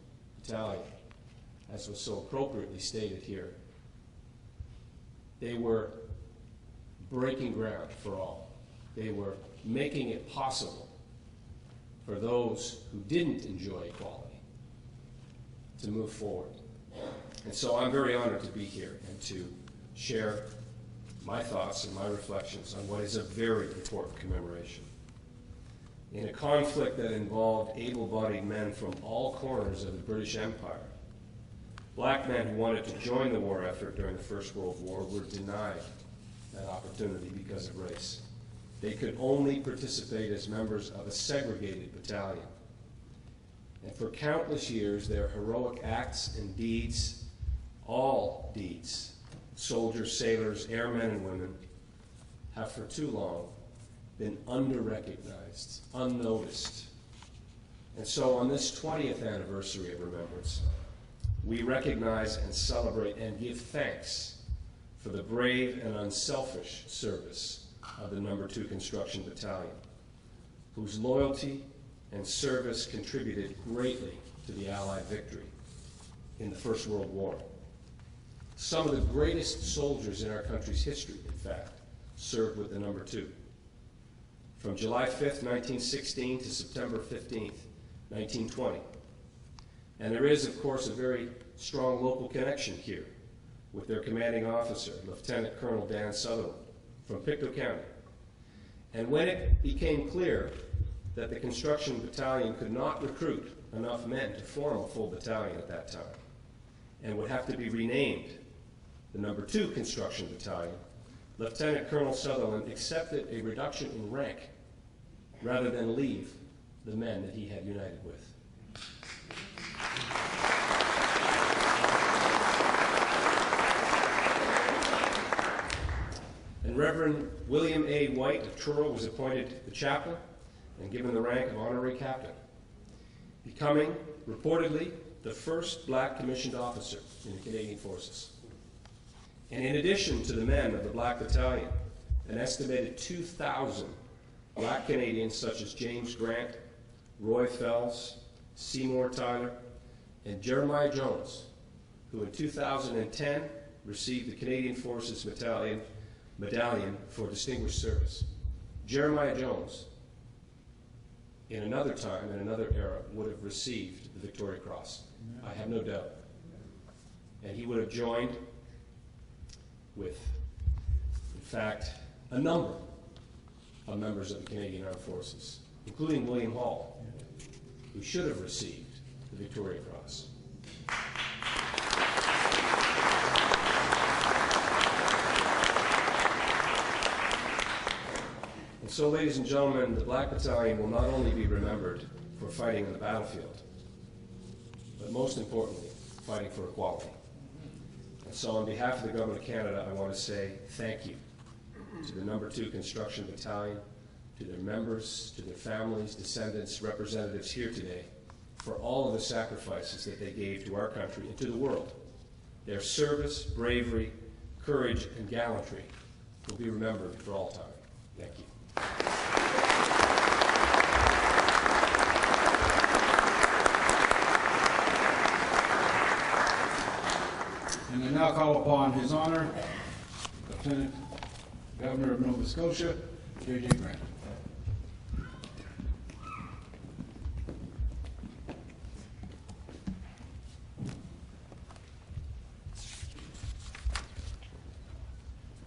Battalion, as was so appropriately stated here, they were breaking ground for all. They were making it possible for those who didn't enjoy equality to move forward. And so I'm very honored to be here and to share my thoughts and my reflections on what is a very important commemoration. In a conflict that involved able-bodied men from all corners of the British Empire, black men who wanted to join the war effort during the First World War were denied that opportunity because of race. They could only participate as members of a segregated battalion. And for countless years, their heroic acts and deeds, all deeds, soldiers, sailors, airmen, and women, have for too long been under-recognized, unnoticed. And so on this 20th anniversary of Remembrance, we recognize and celebrate and give thanks for the brave and unselfish service of the No. 2 Construction Battalion, whose loyalty and service contributed greatly to the Allied victory in the First World War. Some of the greatest soldiers in our country's history, in fact, served with the No. 2. From July 5th, 1916 to September 15th, 1920. And there is, of course, a very strong local connection here with their commanding officer, Lieutenant Colonel Dan Sutherland, from Pictou County. And when it became clear that the construction battalion could not recruit enough men to form a full battalion at that time, and would have to be renamed the No. 2 Construction Battalion, Lieutenant Colonel Sutherland accepted a reduction in rank rather than leave the men that he had united with. And Reverend William A. White of Truro was appointed the chaplain and given the rank of honorary captain, becoming, reportedly, the first black commissioned officer in the Canadian Forces. And in addition to the men of the Black Battalion, an estimated 2,000 black Canadians such as James Grant, Roy Fells, Seymour Tyler, and Jeremiah Jones, who in 2010 received the Canadian Forces Medallion for Distinguished Service. Jeremiah Jones, in another time, in another era, would have received the Victoria Cross. I have no doubt. And he would have joined with, in fact, a number of members of the Canadian Armed Forces, including William Hall, who should have received the Victoria Cross. And so, ladies and gentlemen, the Black Battalion will not only be remembered for fighting on the battlefield, but most importantly, fighting for equality. And so on behalf of the Government of Canada, I want to say thank you to the No. 2 Construction Battalion, to their members, to their families, descendants, representatives here today, for all of the sacrifices that they gave to our country and to the world. Their service, bravery, courage, and gallantry will be remembered for all time. Thank you. And I now call upon His Honor, Lieutenant Governor of Nova Scotia, J.J. Grant.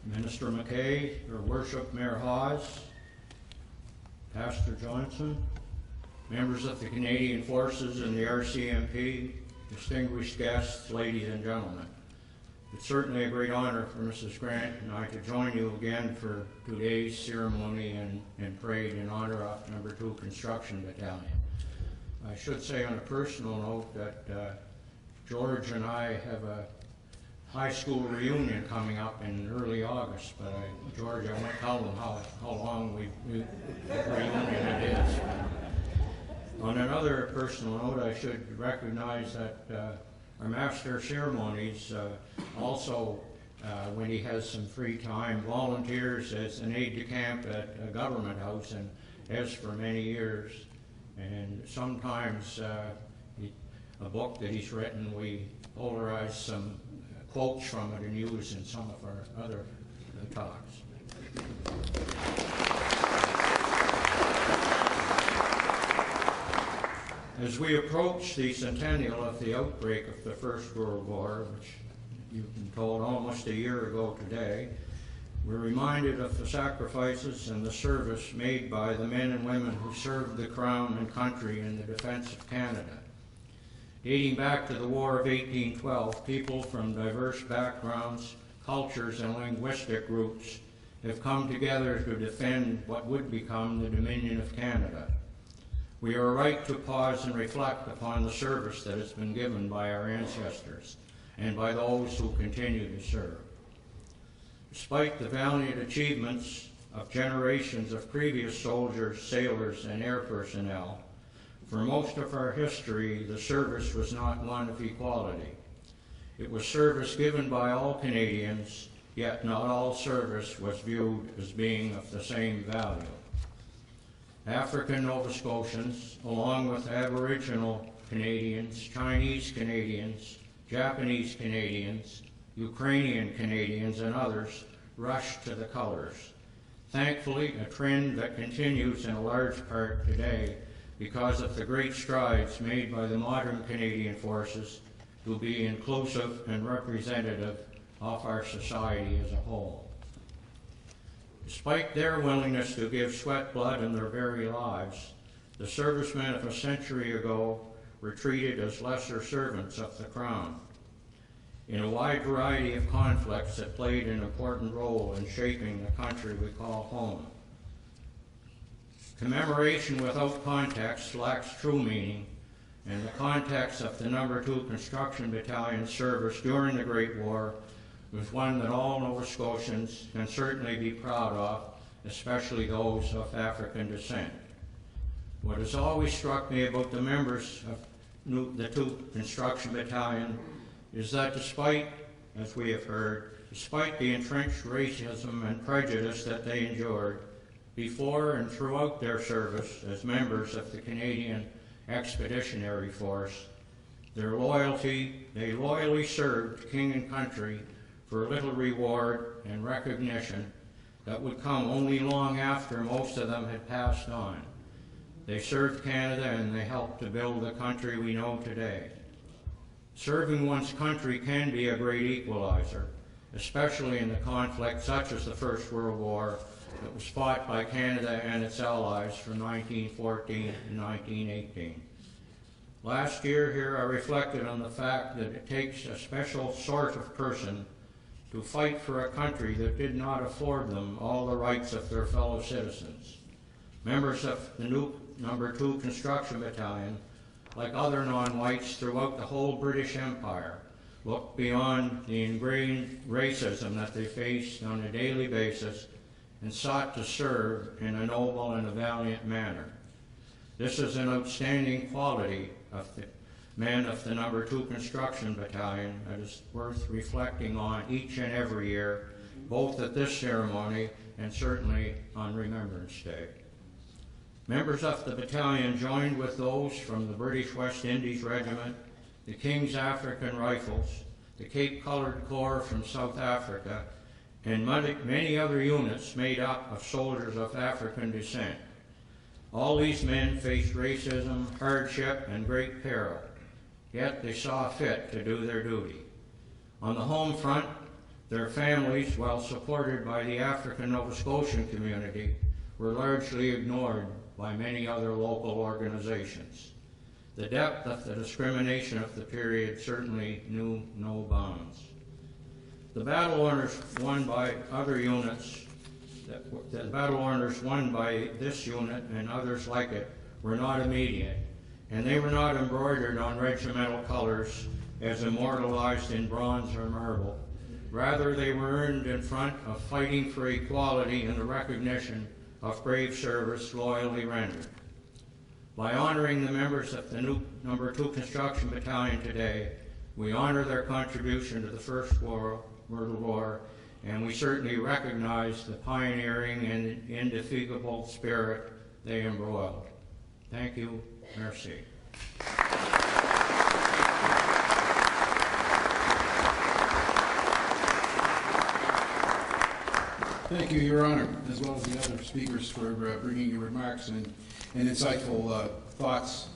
Minister McKay, Your Worship, Mayor Hawes, Pastor Johnson, members of the Canadian Forces and the RCMP, distinguished guests, ladies and gentlemen. It's certainly a great honor for Mrs. Grant and I to join you again for today's ceremony and parade in honor of No. 2 Construction Battalion. I should say on a personal note that George and I have a high school reunion coming up in early August, but George, I won't tell them how long the reunion it is. On another personal note, I should recognize that our Master of Ceremonies also, when he has some free time, volunteers as an aide-de-camp at a government house and has for many years. And sometimes a book that he's written, we polarize some quotes from it and use in some of our other talks. As we approach the centennial of the outbreak of the First World War, which you've been told almost a year ago today, we're reminded of the sacrifices and the service made by the men and women who served the Crown and country in the defense of Canada. Dating back to the War of 1812, people from diverse backgrounds, cultures, and linguistic groups have come together to defend what would become the Dominion of Canada. We are right to pause and reflect upon the service that has been given by our ancestors and by those who continue to serve. Despite the valiant achievements of generations of previous soldiers, sailors, and air personnel, for most of our history, the service was not one of equality. It was service given by all Canadians, yet not all service was viewed as being of the same value. African Nova Scotians, along with Aboriginal Canadians, Chinese Canadians, Japanese Canadians, Ukrainian Canadians, and others, rushed to the colors. Thankfully, a trend that continues in a large part today because of the great strides made by the modern Canadian forces to be inclusive and representative of our society as a whole. Despite their willingness to give sweat, blood, and their very lives, the servicemen of a century ago were treated as lesser servants of the Crown. In a wide variety of conflicts that played an important role in shaping the country we call home. Commemoration without context lacks true meaning, and the context of the No. 2 Construction Battalion service during the Great War was one that all Nova Scotians can certainly be proud of, especially those of African descent. What has always struck me about the members of the 2 Construction Battalion is that despite, as we have heard, despite the entrenched racism and prejudice that they endured before and throughout their service as members of the Canadian Expeditionary Force, they loyally served King and country for little reward and recognition that would come only long after most of them had passed on. They served Canada and they helped to build the country we know today. Serving one's country can be a great equalizer, especially in the conflict such as the First World War that was fought by Canada and its allies from 1914 to 1918. Last year here I reflected on the fact that it takes a special sort of person to fight for a country that did not afford them all the rights of their fellow citizens. Members of the No. 2 Construction Battalion, like other non-whites throughout the whole British Empire, looked beyond the ingrained racism that they faced on a daily basis and sought to serve in a noble and a valiant manner. This is an outstanding quality of the men of the No. 2 Construction Battalion that is worth reflecting on each and every year, both at this ceremony and certainly on Remembrance Day. Members of the battalion joined with those from the British West Indies Regiment, the King's African Rifles, the Cape Coloured Corps from South Africa, and many other units made up of soldiers of African descent. All these men faced racism, hardship, and great peril, yet they saw fit to do their duty. On the home front, their families, while supported by the African Nova Scotian community, were largely ignored by many other local organizations. The depth of the discrimination of the period certainly knew no bounds. The battle orders won by other units, the battle orders won by this unit and others like it were not immediate, and they were not embroidered on regimental colors as immortalized in bronze or marble. Rather, they were earned in front of fighting for equality and the recognition of brave service loyally rendered. By honoring the members of the new No. 2 Construction Battalion today, we honor their contribution to the First World War, and we certainly recognize the pioneering and indefatigable spirit they embroiled. Thank you. Merci. Thank you, Your Honor, as well as the other speakers for bringing your remarks and insightful thoughts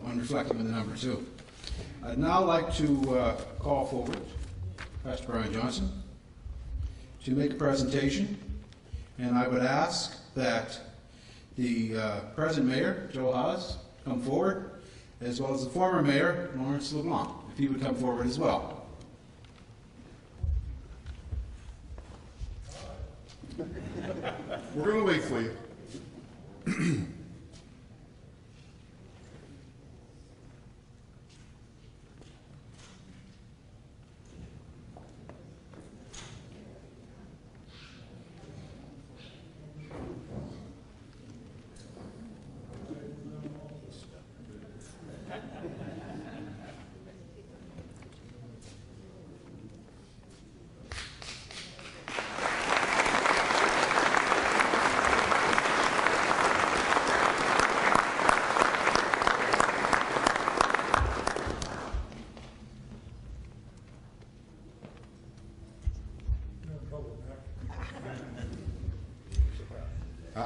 on reflecting on the No. 2. I'd now like to call forward Pastor Brian Johnson to make a presentation, and I would ask that the present mayor, Joe Haas, come forward, as well as the former mayor, Lawrence LeBlanc, if he would come forward as well. We're going to wait for you.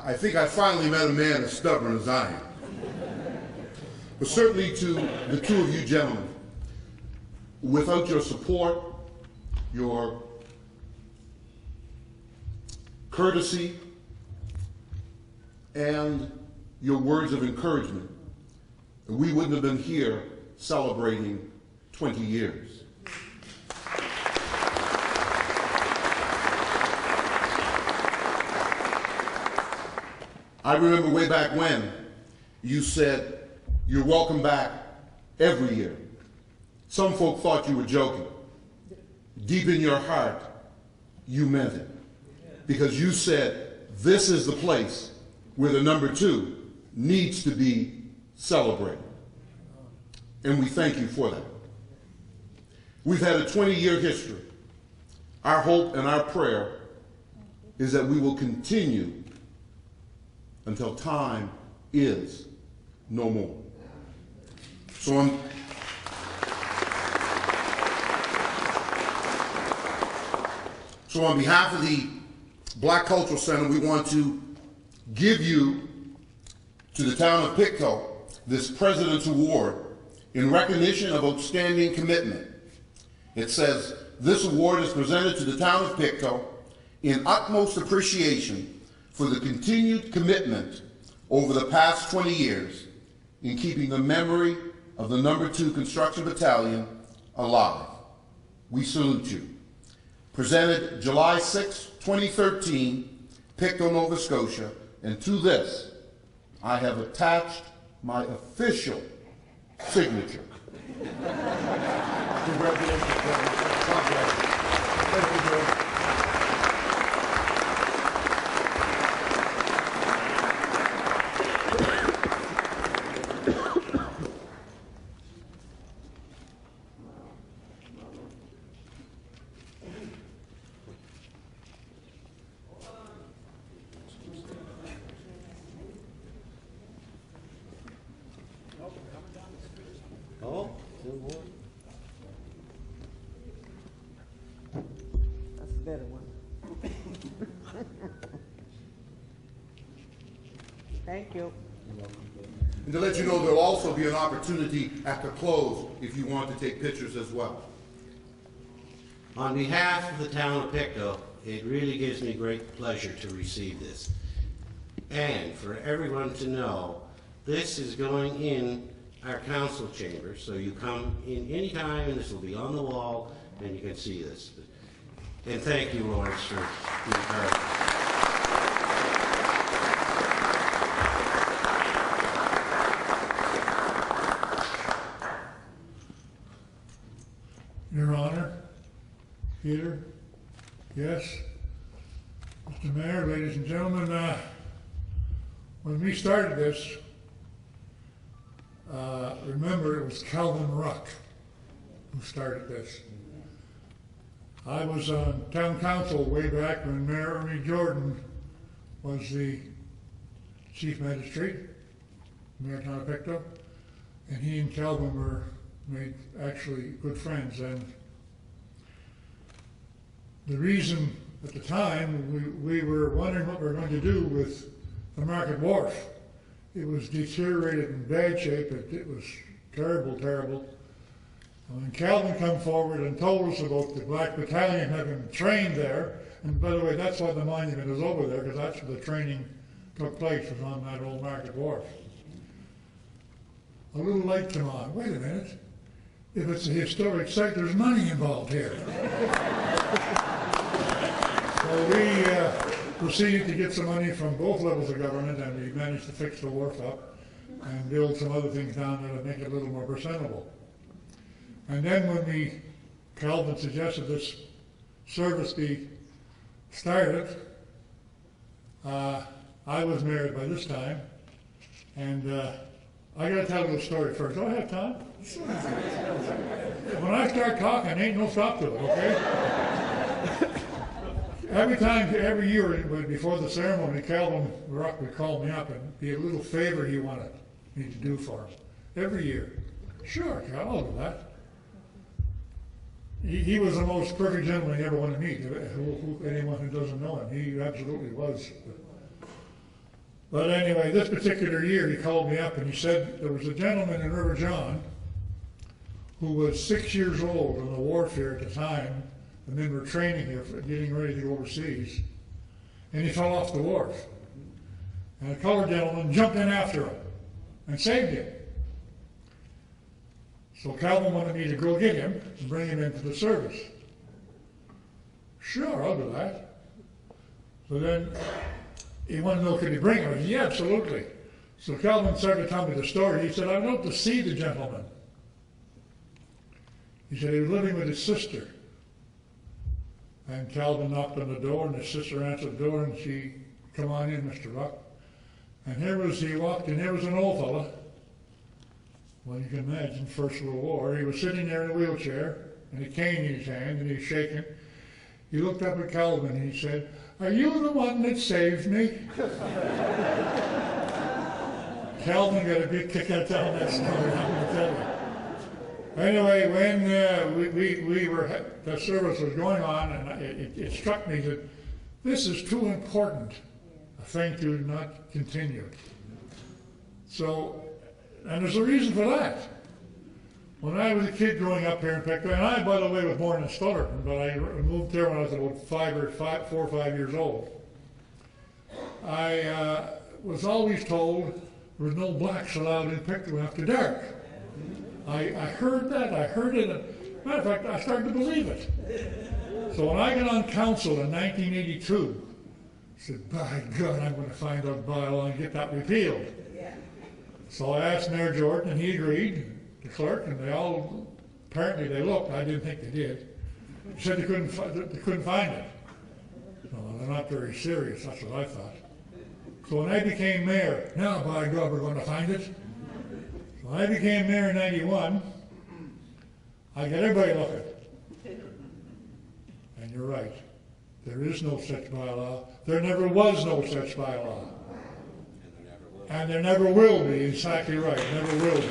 I think I finally met a man as stubborn as I am. But certainly to the two of you gentlemen, without your support, your courtesy, and your words of encouragement, we wouldn't have been here celebrating 20 years. I remember way back when you said, "You're welcome back every year." Some folk thought you were joking. Deep in your heart, you meant it. Because you said, this is the place where the No. 2 needs to be celebrated. And we thank you for that. We've had a 20-year history. Our hope and our prayer is that we will continue until time is no more. So on behalf of the Black Cultural Center, we want to give you, to the town of Pictou, this President's Award in recognition of outstanding commitment. It says, "This award is presented to the town of Pictou in utmost appreciation for the continued commitment over the past 20 years in keeping the memory of the No. 2 Construction Battalion alive. We salute you." Presented July 6, 2013, Pictou, Nova Scotia, and to this, I have attached my official signature. Congratulations, Thank you, Joe. That's a better one. Thank you. And to let you know, there'll also be an opportunity at the close if you want to take pictures as well. On behalf of the town of Pictou, it really gives me great pleasure to receive this. And for everyone to know, this is going in our council chamber, so you come in any time and this will be on the wall and you can see this. And thank you, Lawrence, for your encouragement. Your Honor, Peter, yes, Mr. Mayor, ladies and gentlemen, when we started this, remember it was Calvin Ruck who started this. I was on town council way back when Mayor Ernie Jordan was the chief magistrate, Mayor Town of Pictou, and he and Calvin were made actually good friends. And the reason at the time we were wondering what we were going to do with the Market Wharf. It was deteriorated in bad shape. It was terrible, terrible. And when Calvin come forward and told us about the Black Battalion having trained there, and by the way, that's why the monument is over there, because that's where the training took place, was on that old Market Wharf. A little light came on. Wait a minute. If it's a historic site, there's money involved here. So we proceeded to get some money from both levels of government, and we managed to fix the wharf up and build some other things down there to make it a little more presentable. And then when Calvin suggested this service be started, I was married by this time, and I got to tell you the story first. Do I have time? When I start talking, ain't no stop to it, okay? Every year before the ceremony, Calvin Ruck would call me up and be a little favor he wanted me to do for him. Every year. Sure, Cal, I'll do that. He was the most perfect gentleman you ever want to meet, anyone who doesn't know him. He absolutely was. But anyway, this particular year he called me up and he said there was a gentleman in River John who was 6 years old on the wharf here at the time. The men were training here, getting ready to go overseas. And he fell off the wharf. And a colored gentleman jumped in after him and saved him. So Calvin wanted me to go get him and bring him into the service. Sure, I'll do that. So then he wanted to know, could he bring him? I said, yeah, absolutely. So Calvin started telling me the story. He said, I'd love to see the gentleman. He said he was living with his sister. And Calvin knocked on the door, and his sister answered the door, and she, come on in, Mr. Ruck. And he walked in, here was an old fella. Well, you can imagine, First World War. He was sitting there in a wheelchair, and a cane in his hand, and he's shaking. He looked up at Calvin, and he said, are you the one that saved me? Calvin got a big kick out of telling that story, I'm going to tell you. Anyway, when the service was going on, and it struck me that this is too important a thing to not continue. So, and there's a reason for that. When I was a kid growing up here in Pictou, and I, by the way, was born in Stollerton, but I moved there when I was about 4 or 5 years old. I was always told there was no blacks allowed in Pictou after dark. I heard that, I heard it. Matter of fact, I started to believe it. So when I got on council in 1982, I said, by God, I'm going to find out bylaw and get that repealed. So I asked Mayor Jordan, and he agreed, the clerk, and apparently they looked, I didn't think they did. He said they couldn't find it. Well, they're not very serious, that's what I thought. So when I became mayor, now by God, we're going to find it. So when I became mayor in 91, I got everybody looking. And you're right, there is no such bylaw. There never was no such bylaw. And there never will be, exactly right, never will be.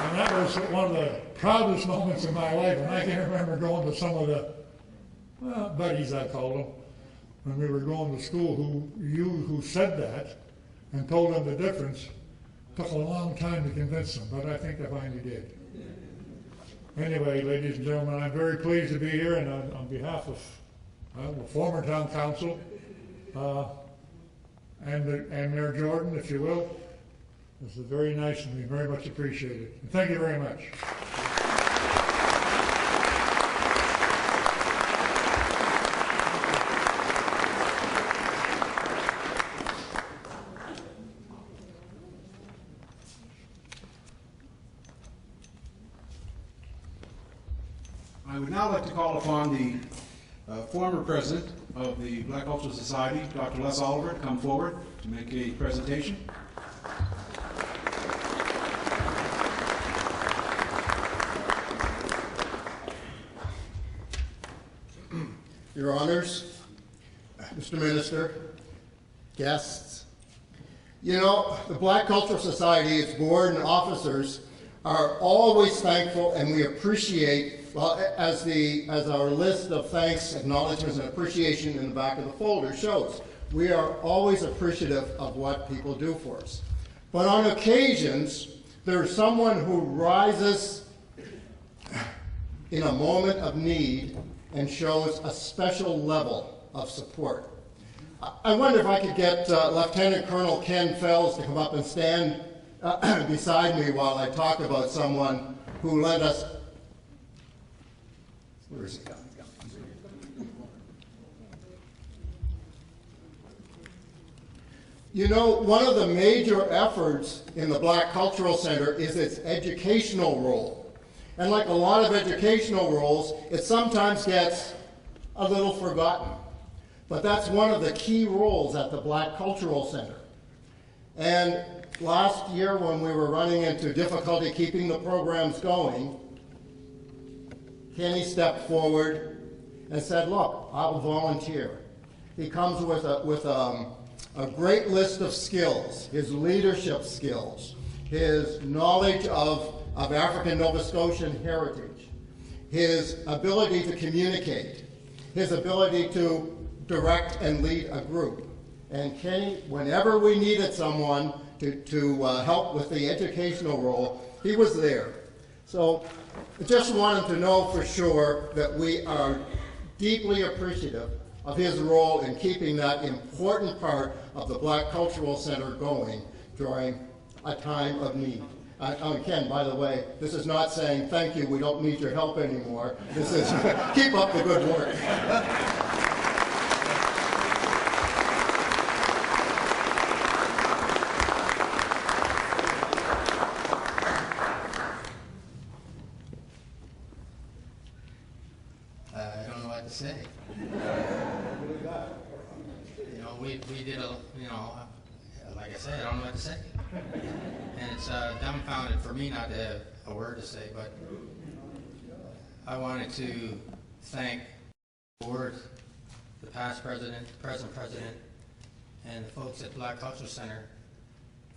And that was one of the proudest moments in my life, and I can remember going to some of the buddies, I called them, when we were going to school, who said that and told them the difference. Took a long time to convince them, but I think I finally did. Anyway, ladies and gentlemen, I'm very pleased to be here, and on behalf of the former town council and Mayor Jordan, if you will, This is very nice and we very much appreciate it. And thank you very much. I would now like to call upon the former president of the Black Cultural Society, Dr. Les Oliver, to come forward to make a presentation. Your Honors, Mr. Minister, guests, you know, the Black Cultural Society, its board and officers are always thankful, and we appreciate, well, as our list of thanks, acknowledgments, and appreciation in the back of the folder shows, we are always appreciative of what people do for us. But on occasions, there's someone who rises in a moment of need and shows a special level of support. I wonder if I could get Lieutenant Colonel Ken Fells to come up and stand beside me while I talk about someone who lent us. Where is he coming? You know, one of the major efforts in the Black Cultural Center is its educational role. And like a lot of educational roles, it sometimes gets a little forgotten. But that's one of the key roles at the Black Cultural Center. And last year, when we were running into difficulty keeping the programs going, Kenny stepped forward and said, look, I'll volunteer. He comes with a great list of skills, his leadership skills, his knowledge of African Nova Scotian heritage, his ability to communicate, his ability to direct and lead a group. And Kenny, whenever we needed someone to help with the educational role, he was there. So I just wanted to know for sure that we are deeply appreciative of his role in keeping that important part of the Black Cultural Center going during a time of need. Ken, by the way, this is not saying thank you, we don't need your help anymore. This is keep up the good work. I don't know what to say. You know, we did a, you know, like I said, I don't know what to say. And it's dumbfounded for me not to have a word to say, but I wanted to thank the board, the past president, the present president, and the folks at Black Cultural Center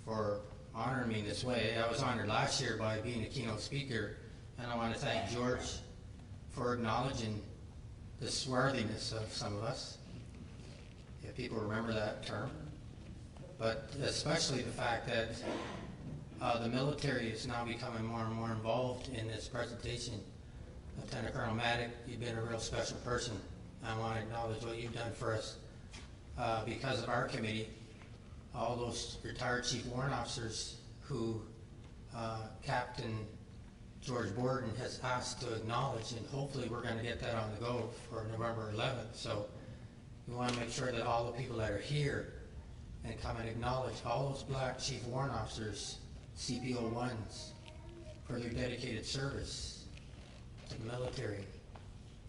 for honoring me this way. I was honored last year by being a keynote speaker, and I want to thank George for acknowledging the swarthiness of some of us, if people remember that term, but especially the fact that the military is now becoming more and more involved in this presentation. Lieutenant Colonel Maddock, you've been a real special person. I want to acknowledge what you've done for us. Because of our committee, all those retired chief warrant officers who Captain George Borden has asked to acknowledge, and hopefully we're going to get that on the go for November 11th. So we want to make sure that all the people that are here and come and acknowledge all those black chief warrant officers, CPO1s, for their dedicated service to the military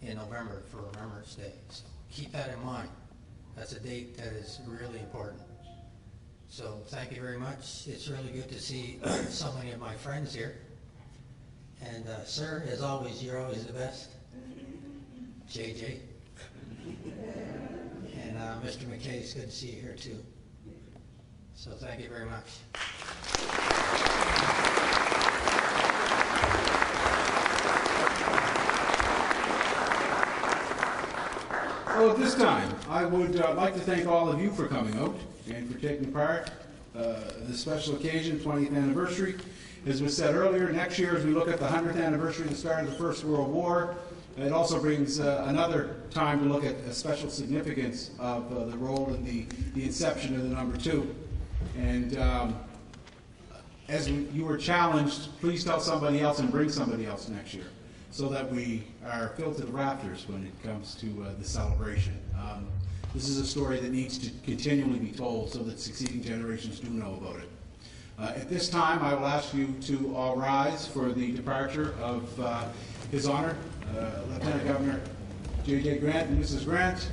in November for Remembrance Day. So keep that in mind. That's a date that is really important. So thank you very much. It's really good to see so many of my friends here. And sir, as always, you're always the best. JJ. And Mr. McKay, it's good to see you here too. So thank you very much. So at this time, I would like to thank all of you for coming out and for taking part in this special occasion, 20th anniversary. As was said earlier, next year as we look at the 100th anniversary of the start of the First World War, it also brings another time to look at a special significance of the role in the inception of the No.2. And as you were challenged, please tell somebody else and bring somebody else next year, so that we are filled to the rafters when it comes to the celebration. This is a story that needs to continually be told so that succeeding generations do know about it. At this time, I will ask you to all rise for the departure of His Honor, Lieutenant Governor J.J. Grant and Mrs. Grant.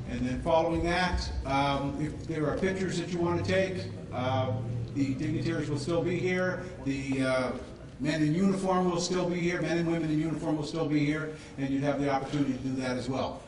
And then following that, if there are pictures that you want to take, the dignitaries will still be here. The men in uniform will still be here. Men and women in uniform will still be here, and you'd have the opportunity to do that as well.